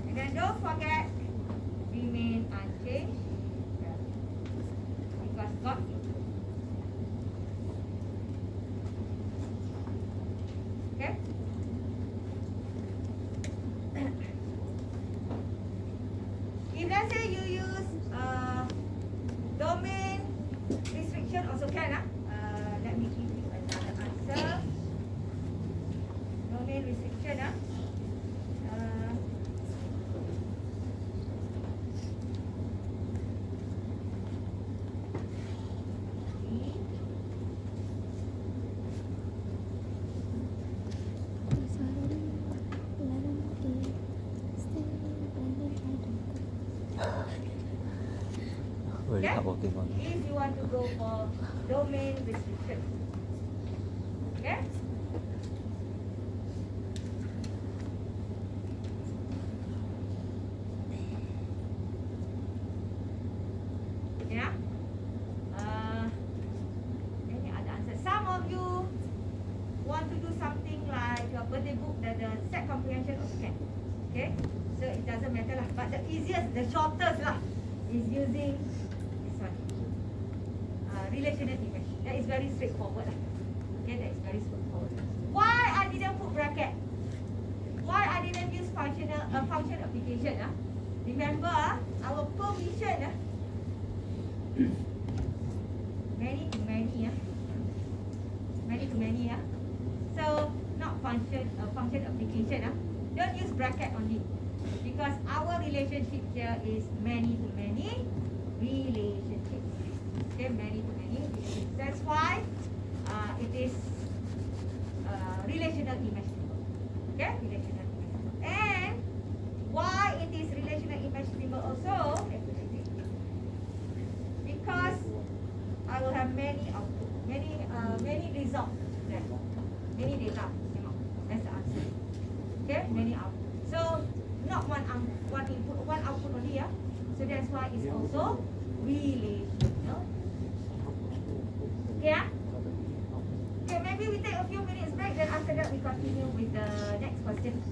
And then don't forget remain unchanged because God is. Okay? If let's say you use domain restriction also can. Let me give you another answer. Domain restriction. Very Okay? hardworking one. If you want to go for domain restriction. Okay? Yeah? Any other answer? Some of you want to do something like a birthday book, the set comprehension also can. Okay? So it doesn't matter lah. But the easiest, the shortest lah, is using this one. Relational image. That is very straightforward. Okay, that is very straightforward. Why I didn't put bracket? Why I didn't use function application? Remember, our permission many to many. Many to many. So not function application. Don't use bracket only, because our relationship here is many to many relationships. Okay, many to many relationships. That's why it is relational image. Okay, relational image. And why it is relational image symbol also? Because I will have many output, many results there, many data. That's the answer. Okay, many output. So not one input, one output only. So that's why it's also relational. Okay. Okay, maybe we take a few minutes break. Then after that we continue with the next question.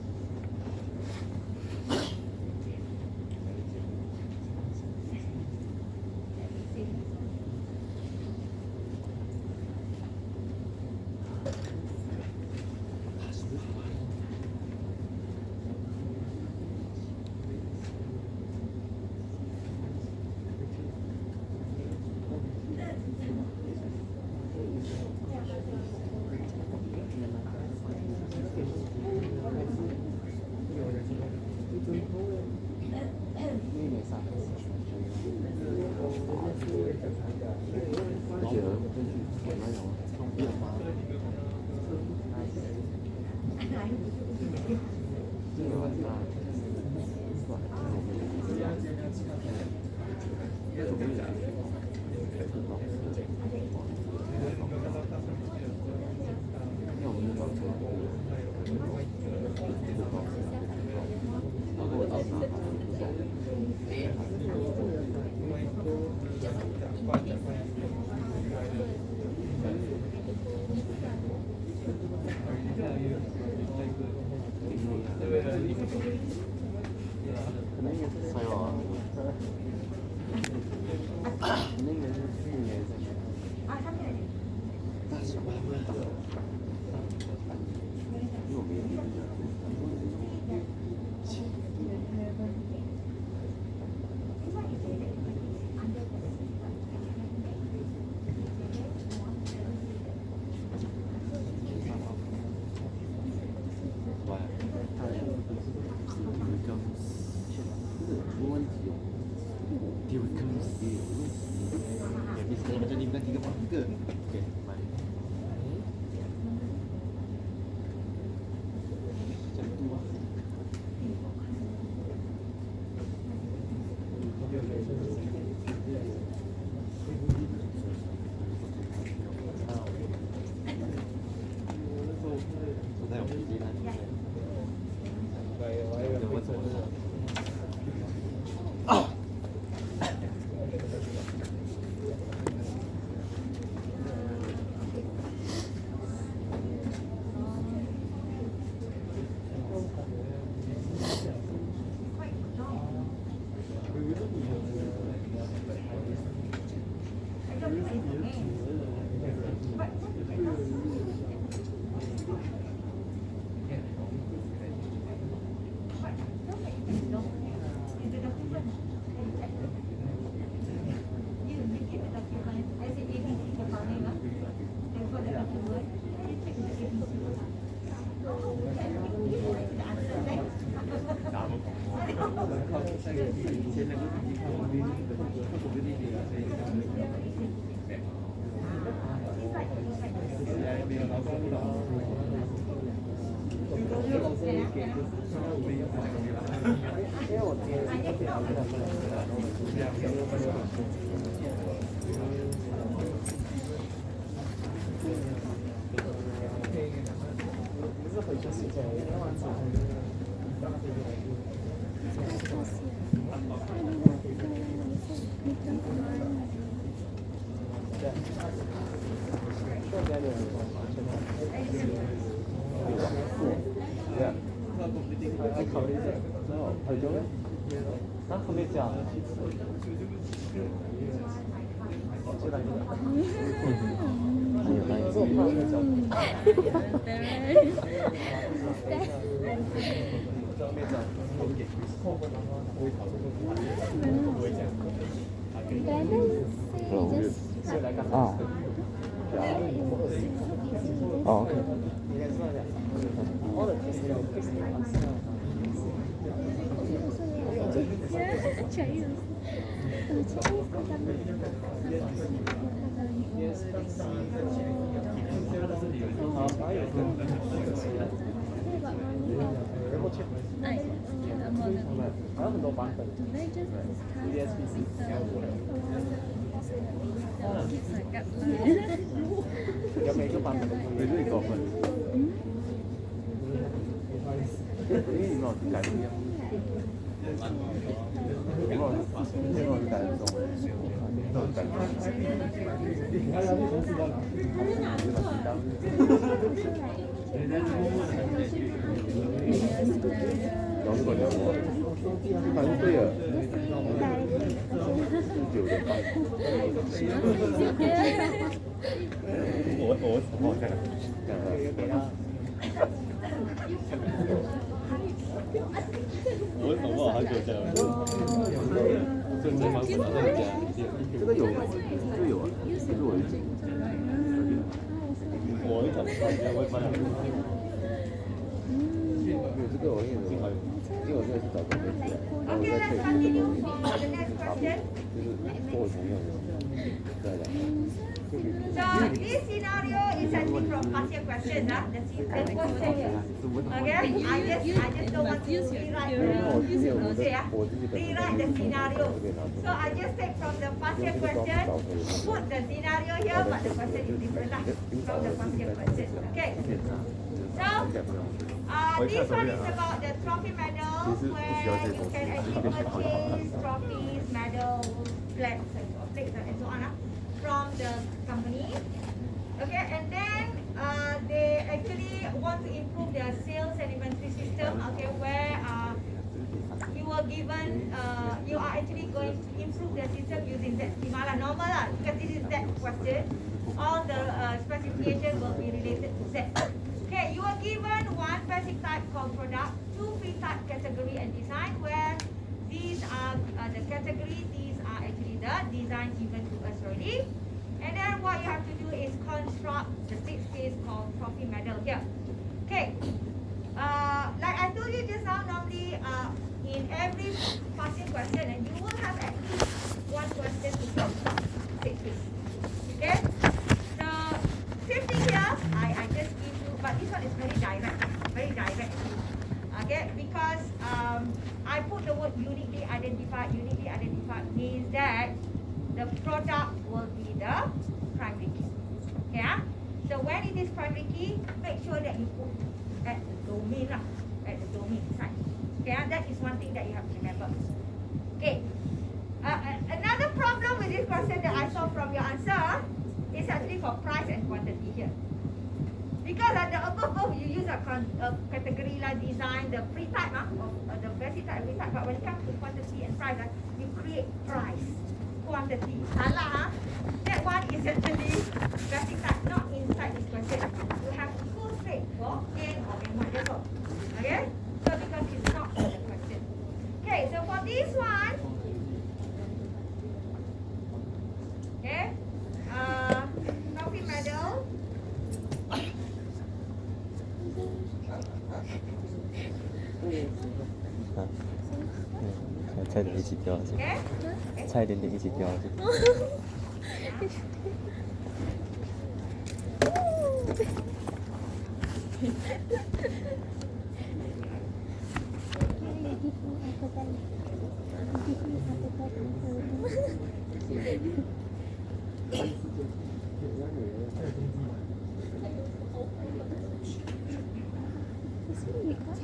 So this scenario is a actually from past year questions, the question here. Okay, I just don't want to rewrite the scenario. So I just take from the past year question, put the scenario here, but the question is different from the past year question. Okay. So this one is about the trophy medals, where you can actually purchase trophies, medals, plaques, and so on from the company. Okay, and then they actually want to improve their sales and inventory system. Okay, where you are given, you are actually going to improve their system using that schema normal because this is that question. All the specifications will be related to that. Okay, you are given one basic type called product, two free type category and design, where these are the category, these are actually the design given to us already. And then what you have to do is construct the 6 case called trophy medal here. Okay, like I told you just now, normally in every passing question, and you will have at least one question to construct 6 case. Okay, so 50 here, I just give you, but this one is very direct. Okay, because I put the word uniquely identified. Uniquely identified means that the product will be the primary key. Okay, so when it is primary key, make sure that you put at the domain at the domain side. Okay, that is one thing that you have to remember. Okay, another problem with this question that I saw from your answer is actually for price and quantity here. Because at the above you use a category like design, the free type of the basic type, free type. But when it comes to quantity and price, you create price, quantity. Salah, that one is actually basic type, not inside this question. You have to go straight for N or N1, that's all. Okay? So because it's not in the question. Okay, so for this one, okay, trophy medal. 差一点一起掉下去，差一点点一起掉下去。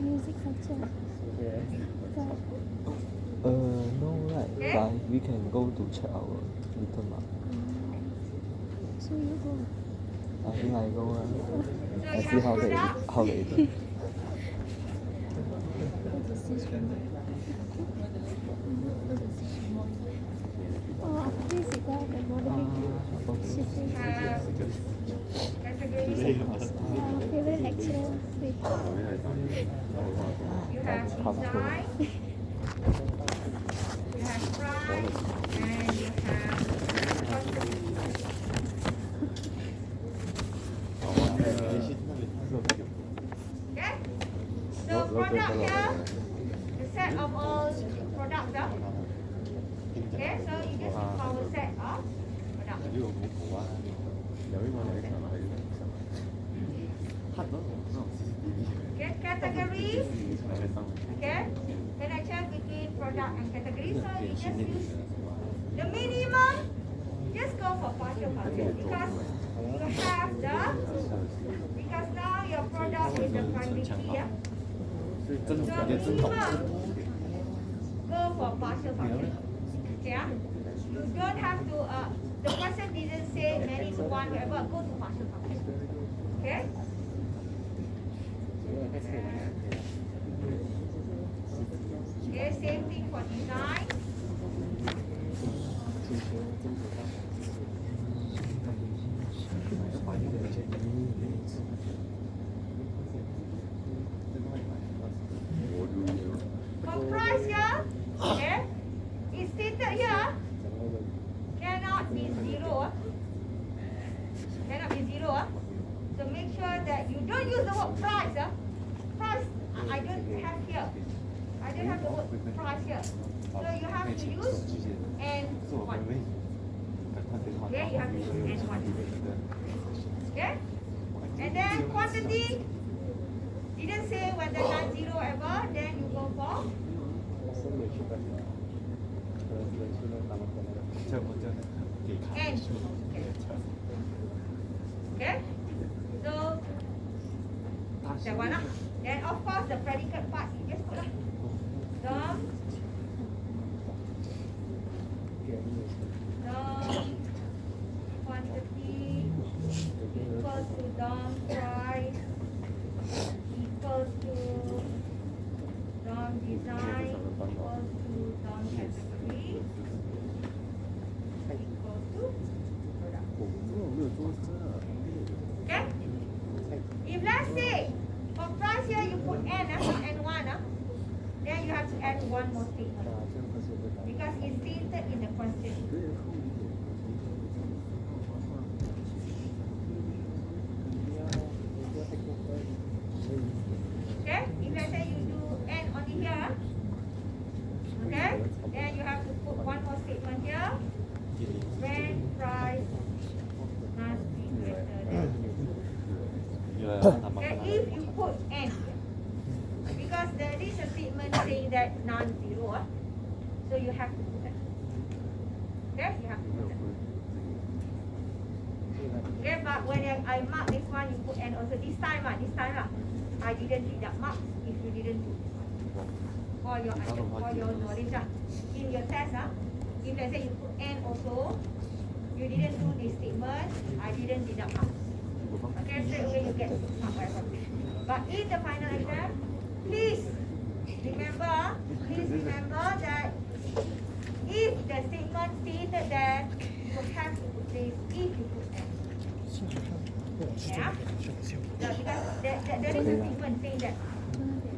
Music lecture. No, right, but we can go to check our return mark. So you go. I think I go. I see how they return. Oh, after this you got the moderator. Favorite lecturer. You have design, you have price, and you have quantity. Okay? So product here, the set of all products. Okay, so you just look for our set of products. Okay, categories. Okay, connection between product and category. So you just use the minimum. Just go for partial because you have because now your product is the primary key. So minimum, go for partial function. Okay, you don't have to. The person didn't say many to one, whatever. Go to partial function. Okay. Okay, same thing for design. For price here, okay, it's stated here, cannot be zero. Cannot be zero. So make sure that you don't use the word price. Price, I don't have here. I don't have the word price here. So you have to use N1. Okay, you have to use N1. Okay? And then quantity, didn't say whether non-zero ever, then you go for n. Okay? So, that one lah. Then of course the predicate part, you just put lah. Dom quantity equals to dom price equals to dom design equals to dom category equals to product. Okay? If let's say for price here you put n, n1, then you have to add one more statement because it's stated in the question. Okay? If let's say you do n only here, okay? Then you have to put one more statement here. When price must be greater than. Okay, if you put n here, because there is a statement saying that non-zero, so you have to put that. Okay, you have to put that. Okay, but when I mark this one, you put n also. This time I didn't deduct marks if you didn't do for your knowledge. In your test, if let's say you put n also, you didn't do this statement, I didn't deduct marks. Okay, straight away you get mark by one. But in the final exam, please remember that if the statement stated that you have to put this if you put n. Yeah? Because there is a statement saying that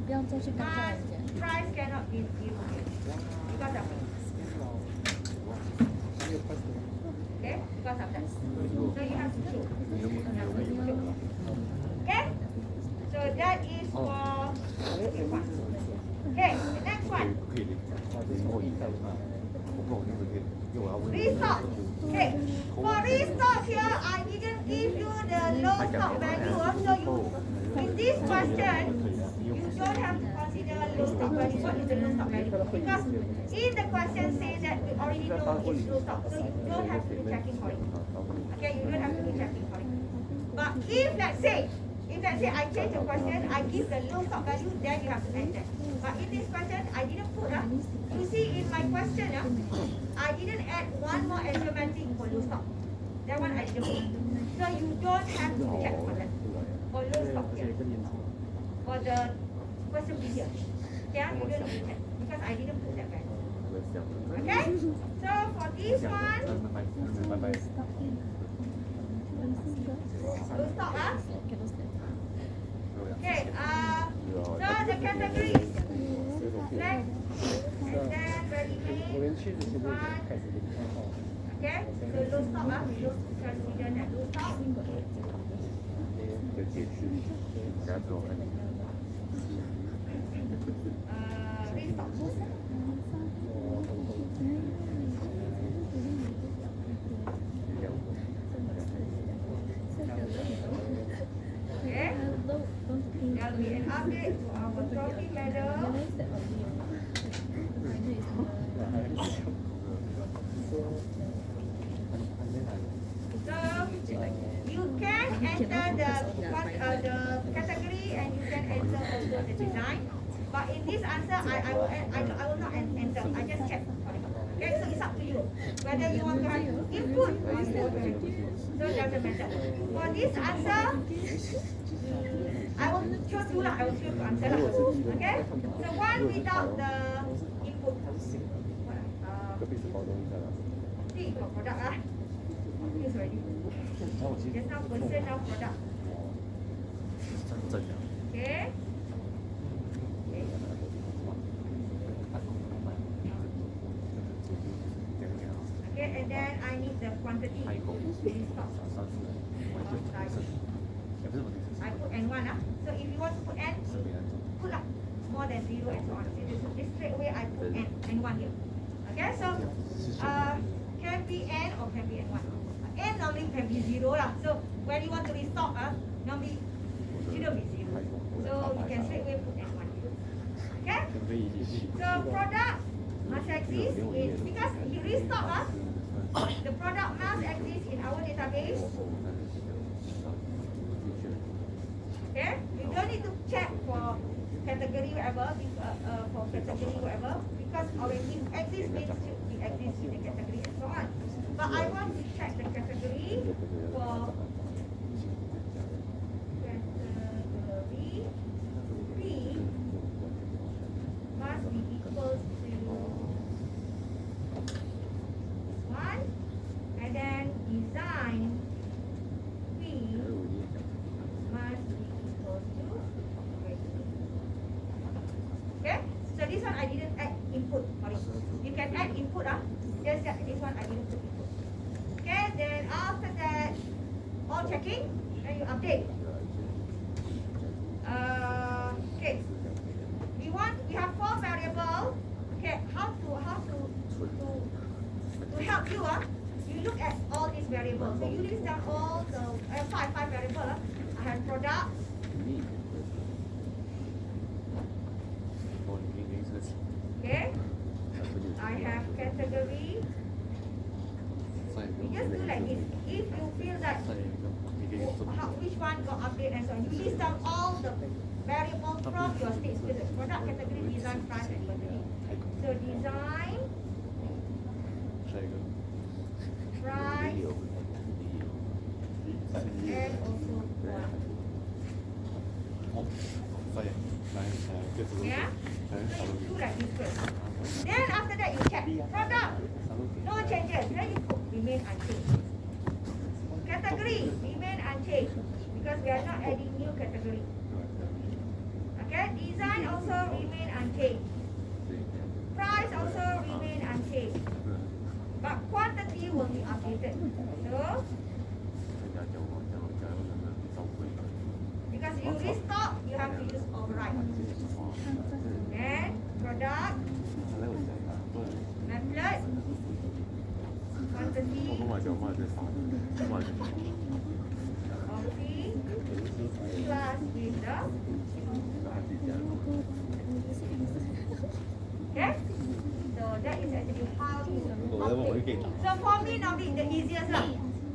不要再去干扰人家。 price cannot be zero because of it. Okay? Because of that. So you have to show. Okay? So that is for this one. Okay, the next one. Restock. Okay, for restock here, I didn't give you the low stock value. So you, in this question, you don't have to consider low stock value. What is the low stock value? Because in the question says that we already know it's low stock, so you don't have to do checking for it. Okay, you don't have to do checking for it. But if let's say I change the question, I give the low stock value, then you have to add that. But in this question, I didn't put. You see in my question, I didn't add one more axiomatic for low stock. That one I didn't put. So you don't have to check for that. For low stock here. For the question B here. Yeah, you don't need that. Because I didn't put that value. Okay? So for this one, low stock, Okay, so the categories, next, and then ready-made, one, okay, so low stock, we don't consider that low stock. Restock. Okay, there will be an update to our trophy medal. So you can enter the category and you can enter also the design. But in this answer, I will not enter. I just check. Okay, so it's up to you whether you want to have input or you want to have input. So it doesn't matter. For this answer, I will choose two lah. I will choose to answer lah. Okay. So one without the input. See for product lah. Use already. Just now person, now product. Okay. Okay, and then I need the quantity. I put n1 So if you want to put n, put more than 0 and so on. So this straight away I put n1 here. Okay, so can be n or can be n1. N normally can be 0 lah. So when you want to restock, Normally, shouldn't be 0. So you can straight away put N1. Okay? So product must exist in, because he restock us, the product must exist in our database. Okay? You don't need to check for category whatever, for category whatever, because already exist means it exists in the category and so on. But I want to check the category for category B must be equal to 1, and then design B must be equal to 3. Okay? So this one I didn't add input. Sorry. You can add input. Just that this one I didn't put input. Okay, then after that, all checking, then you update. Okay. We have 4 variables. Okay, how to help you, you look at all these variables. So you list down all the 5 variables. I have product. Okay. I have category. You just do like this. If you feel that which one got update and so on, you list down all the variables from your state space. Product, category, design, price, and quantity. So design, price, and also quantity. Yeah? So you do like this first. Then after that you check product, no changes. Then you put remain unchanged. Category remain unchanged because we are not adding new category. Okay, design also remain unchanged. Price also remain unchanged. But quantity will be updated. So because you restock, you have to use override. Then product, method, quantity, plus with the. Okay? So that is actually how you update. So for me, normally the easiest lah.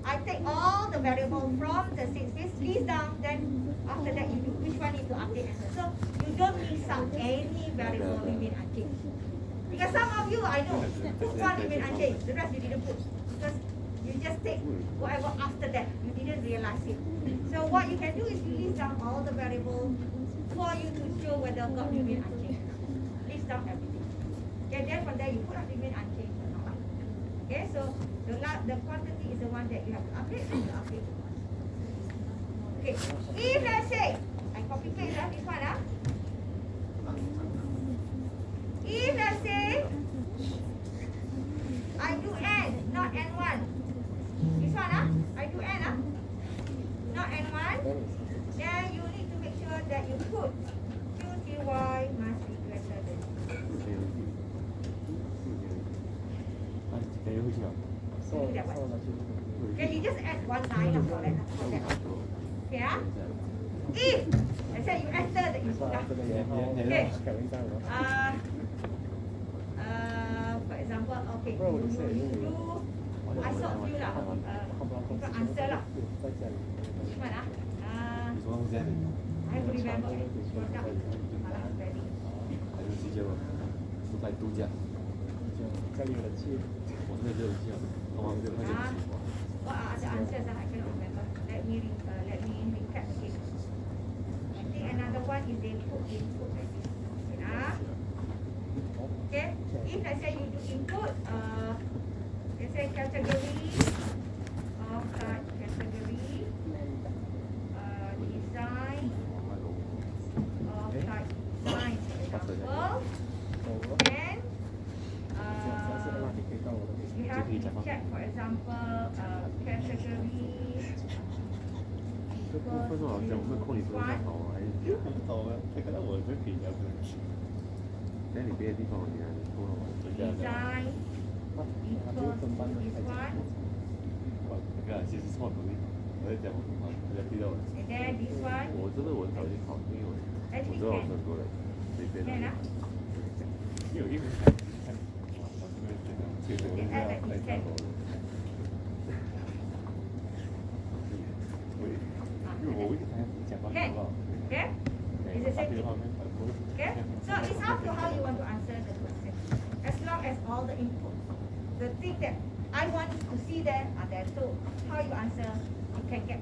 I take all the variables from the state space, list down, then after that you do which one need to update and so you don't miss out any variable remain unchanged. Because some of you I know put one remain unchanged, the rest you didn't put because you just take whatever after that, you didn't realize it. So what you can do is you list down all the variables for you to show whether got remain unchanged. List down everything. Okay, then from there you put remain unchanged or not. Okay, so the quantity is the one that you have to update, then you update. Okay, if let's say, I copy paste this one. If let's say, I do N, not N1. This one, I do N, not N1. Then you need to make sure that you put QTY must be greater than. So do that one. Then you just add one line for that. Okay, if let's say you enter the input. Okay. For example, okay, you do. I saw you lah. Different answer lah. Which one I have to remember it. Product. Malah ready. What are the answers I cannot remember? Let me recap again. I think another one is they put input like this. Okay. If let's say you do input, let's say category of category design of type design, for example. Then you have to check, for example, category equals to one. Design equals to this one. And then this one. Actually can. Can ah? They add like this can. Can. Okay? It's the same thing. Okay? So it's up to how you want to answer the question. As long as all the input, the thing that I want to see there are there. So how you answer, you can get.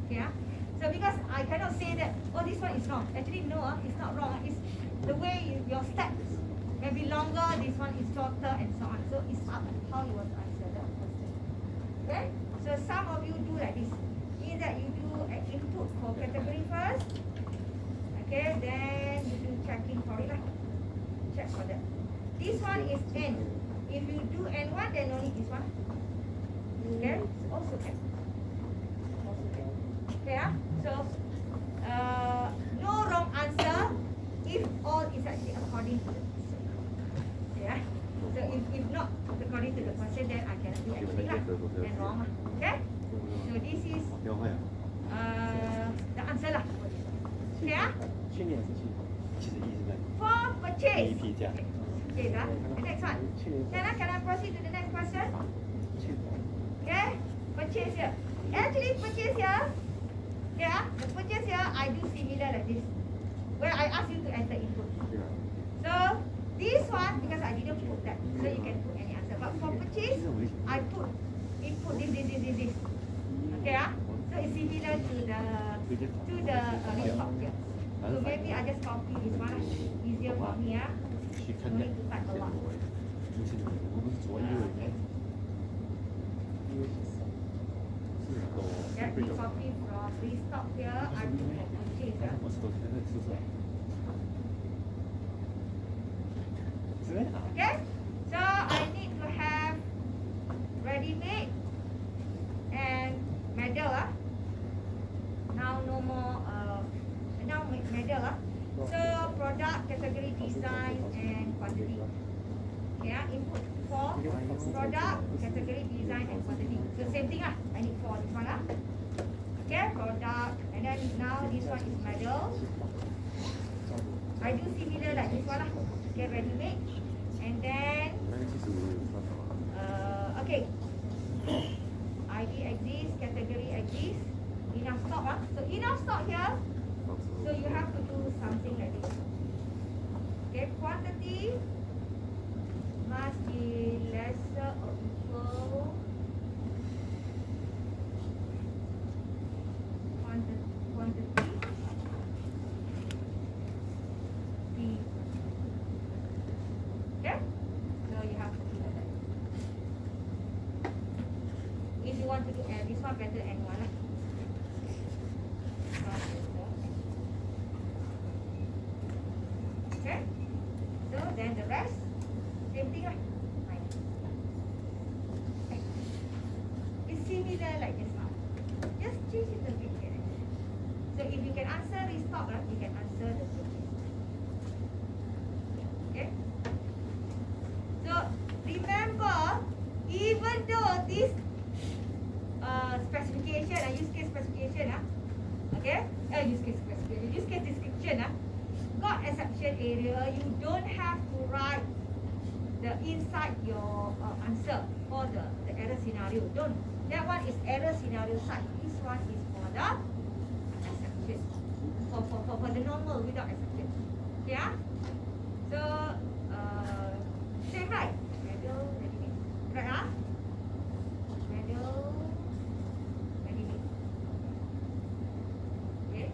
Okay? So because I cannot say that, oh, this one is wrong. Actually, no, it's not wrong. It's the way your steps may be longer, this one is shorter, and so on. So it's up to how you want to answer the question. Okay? So some of you do like this. Means that you do an input for category first. Okay, then you do checking for it. Check for that. This one is N. If you do N1, then only this one. Okay, also can. Also can. Okay, so no wrong answer if all is actually according to the question. Yeah. So if not according to the question, then I cannot do anything and wrong. Okay. So this is the answer lah. Okay ah? For purchase. Okay, dah. The next one. Can I proceed to the next question? Okay, purchase here. Actually, purchase here. Yeah, the purchase here I do similar like this, where I ask you to enter input. So this one because I didn't put that, so you can put any answer. But for purchase, I put input this. Okay ah? So it's similar to the restock here. So maybe I just copy this one. Easier for me ah. No need to type a lot. Let me copy from restock here. I put for purchase here. Okay? So I need to have ready-made and medal ah. Now no more now medal ah. So product, category, design and quantity. Okay ah, input for product, category, design and quantity. So same thing ah. I need for this one ah. Okay, product and then now this one is medal. I do similar like this one lah. Okay, ready-made and then okay. ID exists, category exists, enough stock ah. So enough stock here. So you have to do something like this. Okay, quantity must be lesser or equal quantity B. Okay, so you have to do like that. If you want to do this one better and one lah. Okay, so then the rest same thing lah. It's similar like this now. Just change it a bit here. So if you can answer restock, you can answer the purchase. Okay. So remember, even though this specification and use case specification, okay, use case description, got exception area, you don't have to write the inside your answer for the error scenario. Don't. That one is error scenario side. This one is for the exception. For the normal without exception. Yeah. So same right. Medal, ready-made. Right ah? Medal, ready-made. Okay.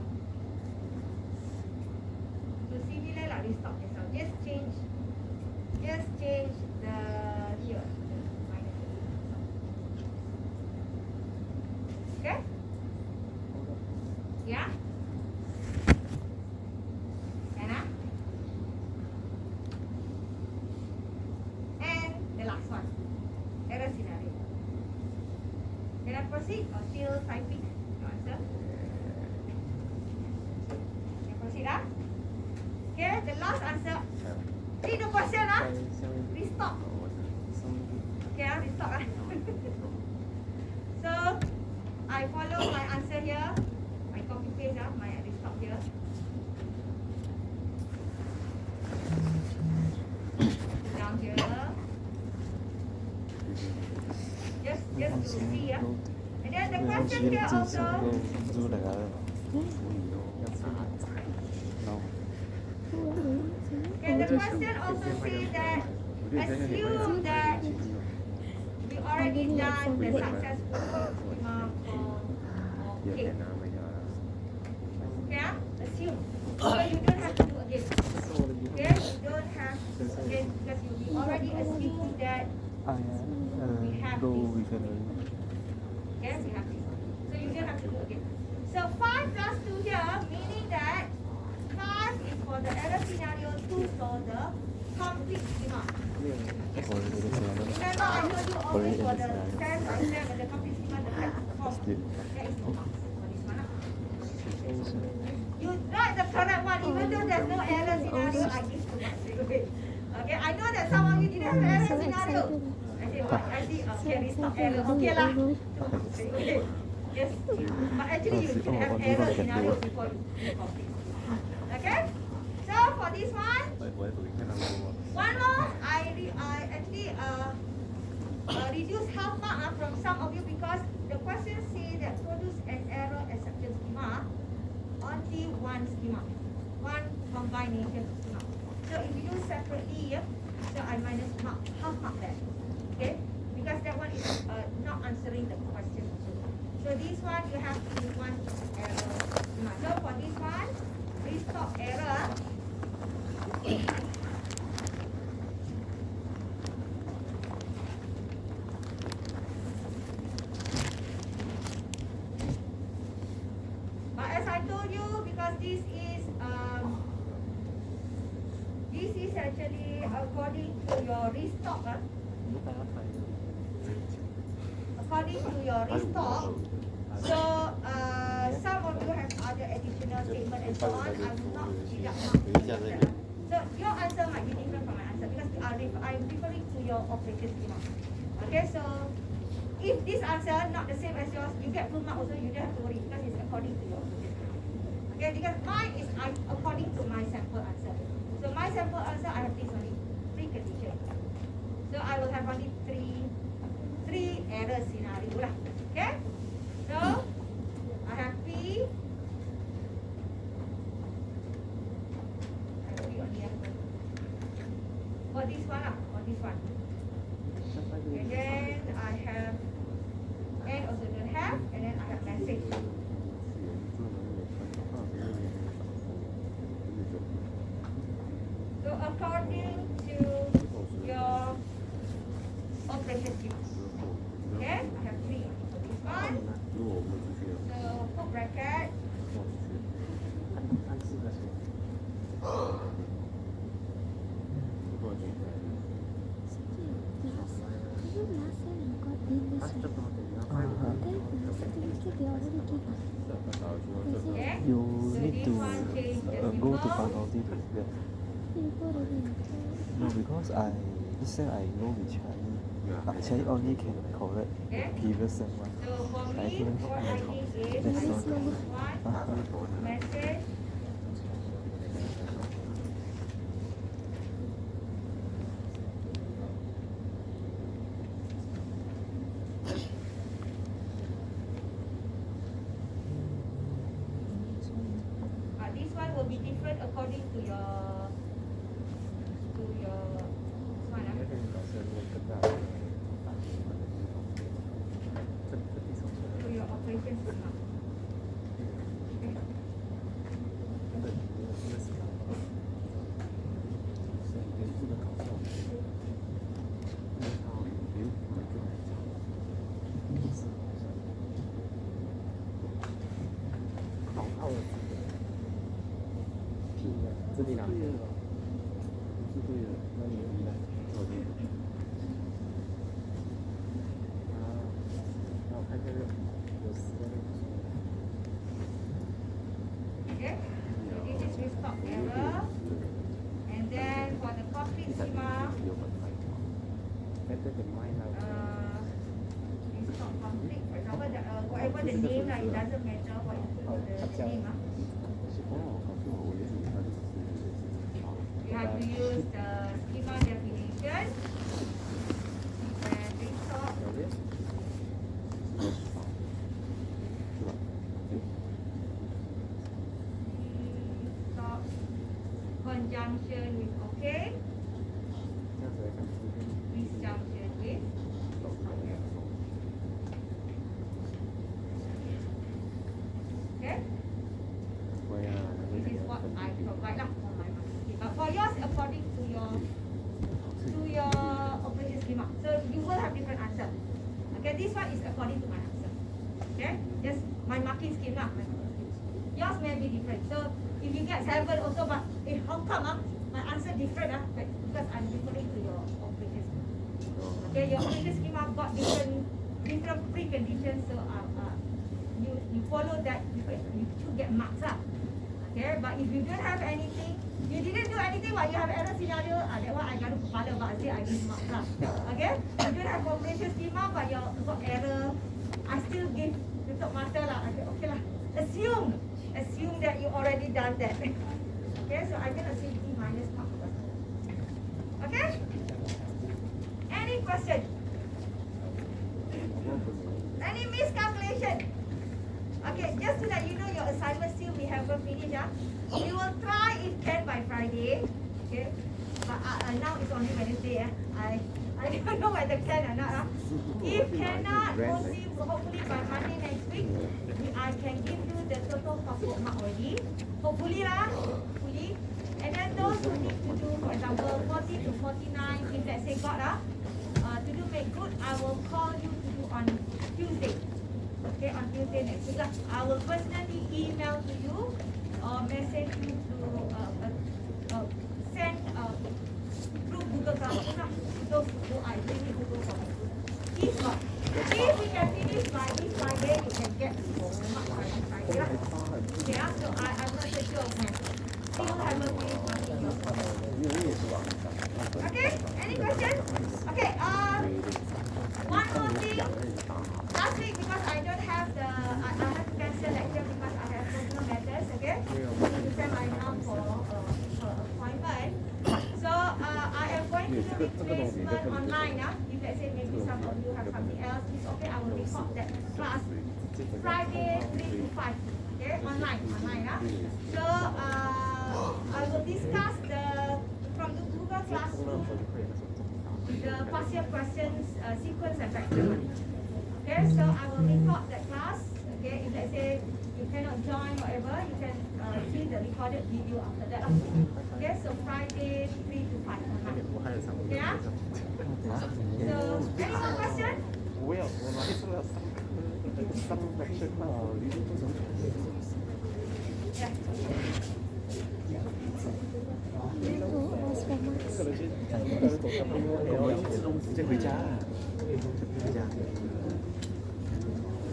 So similar like this stock as well. Just change the here. Okay? Yeah? Anna? And the last one. Error scenario. Can I proceed or still typing your answer? Can I proceed ah? Okay, the last answer. Read the question ah. Restock. Okay ah, restock ah. So I follow my answer here. I copy paste my stop here. Down here. Just to see. And then the question here also. And the question also says that assume that we already done the successful schema for cake. Okay, assume. So you don't have to do again. Okay, you don't have to do again because we already assumed that we have go this. with an Okay, we have this. So you don't have to do again. So 5 plus 2 here, meaning that 5 is for the error scenario, 2 for the complete schema. Remember, I told you always for the test exam and the complete schema, the platform. That is 2 marks for this one. You write the correct one, even though there's no error scenario, I give 2 marks. Okay, I know that some of you didn't have error scenario. I say what? I see, okay, restart error. Okay lah. 2 marks. Okay. Yes. But actually you should have error scenario before you complete. Okay? So for this one more, I actually reduce half mark from some of you because the question say that produce an error acceptance schema, only one schema, one combination schema. So if you do separately, so I minus mark, half mark that. Okay? Because that one is not answering the question. So this one you have to do one error schema. So for this one, restop error. But as I told you, because this is actually according to your restock. According to your restock. So some of you have other additional statement and so on. I will not deduct mark. So your answer might be different from my answer because I'm referring to your operation schema. Okay, so if this answer not the same as yours, you get full mark also. You don't have to worry because it's according to your operation schema. Okay, because mine is according to my sample answer. So my sample answer I have this only 3 conditions. So I will have only three error scenario lah. Okay. So, I have P. I have P only for this one lah, for this one. And then I have N also don't have, and then I have message. So according to your operation schema. Okay, I have 3 for this one. So put bracket. Okay. You So need this to one change the go to symbol. faculty to get. No, because this time I know with Chinese. Chinese only can correct the previous one. So for I me, think what I did is that's I all. choose one message. This one will be different according to your one. To your operation schema. Okay, so this is restock error, and then for the complete schema, restock complete. For example, whatever the lah. It doesn't matter what you put the name. You have to use the schema definition and resort. Conjunction with okay. Disjunction with okay. This is what I provide lah for my marking. But for yours, according to your operation schema, so you will have different answer. Okay, this one is according to my answer. Okay, just my marking schema. Yours may be different. So if you get 7 also, but how come my answer different because I'm referring to your operation schema. Okay, your operation schema got different preconditions, so you follow that, you should get marks lah. Okay, but if you don't have anything, you didn't do anything while you have error scenario, that one I got to kepala but I say I give marks lah. Okay, you don't have operation schema but you got error, I still give tutup mata lah. Okay lah, assume that you already done that. Okay, so I'm gonna say D minus mark. Okay, any question? Any miscalculation? Okay, just so that you know your assignment still we haven't finished. We will try if can by Friday. Okay, but now it's only Wednesday. I don't know whether can or not. If cannot, hopefully by Monday next week, I can give you the total passport mark already. Hopefully lah, hopefully. And then those who need to do, for example, 40 to 49, if let's say got to do make good, I will call you to do on Tuesday. Okay, on Tuesday next week. I will personally email to you or message you to send through Google Classroom. Those who I really Google for me. If we can finish by this Friday, you can get the mark by this Friday. Yeah, so I'm not so sure when. Still haven't finished marking your problem. Okay, any questions? Okay, one more thing. Last week, because I don't have I have to cancel lecture because I have personal matters, okay? To send my mom for appointment. So I am going to do replacement online. If let's say maybe some of you have something else, it's okay. I will record that class Friday 3 to 5. Okay, online. So I will discuss from the Google Classroom the past year questions sequence and vector. Okay, so I will record that class. Okay, if let's say you cannot join whatever, you can see the recorded video after that. Okay, so Friday 3 to 5 online. Okay, so any more question? Yeah.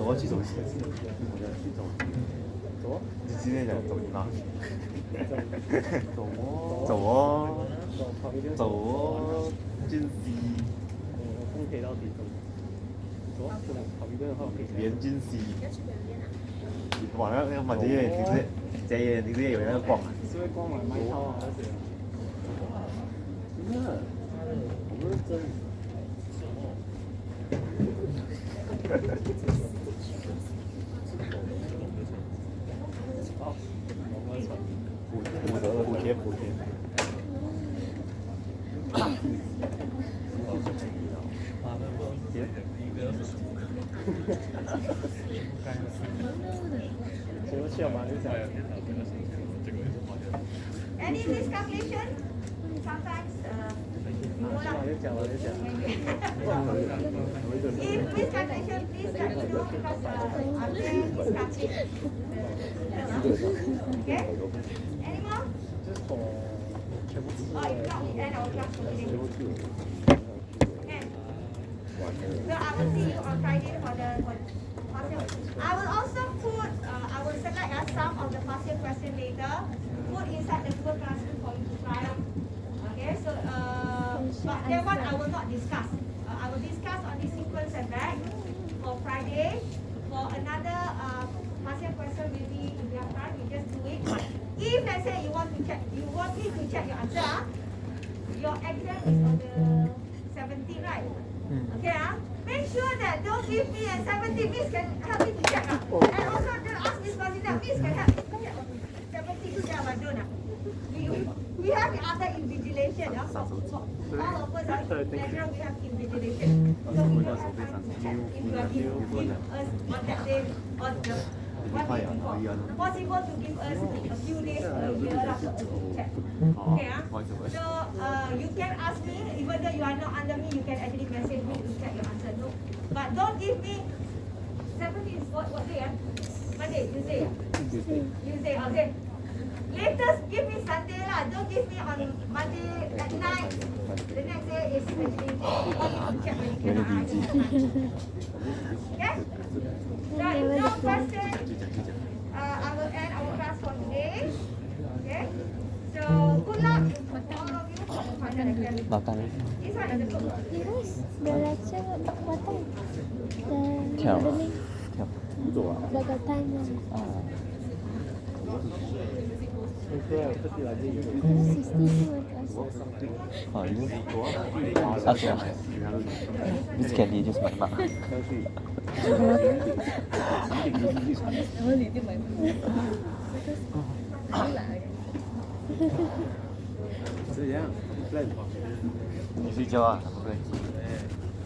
Any miscalculation? Sometimes if miscalculation, please let me know because I'm there discussing. Okay? Any more? Oh, if not, we end our class for today. Okay. So I will see you on Friday for the partial. I will also put, I will select some of the partial question later, put inside the Google Classroom for you to try out. Okay, so but that one I will not discuss. I will discuss on the sequence and back for Friday. For another check. You want me to check your answer? Your exam is on the 17th, right? Okay, make sure that don't give me a 17th. Miss can help me to check. And also don't ask Miss Masina. Miss can help. 17th tu jangan bandun. We have the other invigilation. All of us are natural. We have invigilation. So we don't have time to check. If you are give us on that day on the 1 day before. Possible to give us a few days earlier after us to check. Okay, so you can ask me, even though you are not under me, you can actually message me to check your answer. No, but don't give me 17 is what day? Monday, Tuesday. Tuesday, okay. Latest give me Sunday lah. Don't give me on Monday at night. The next day is actually to check when you cannot ask. Okay? So if no question, I will end our class for today. Okay? So good luck for all of you for the final exam. Makan. This one is the book. Yes, the lecture what time? The 12. modeling. 12. They got time one. 哦，已经20了。Miss Candy 就是买嘛。你睡觉啊？不对。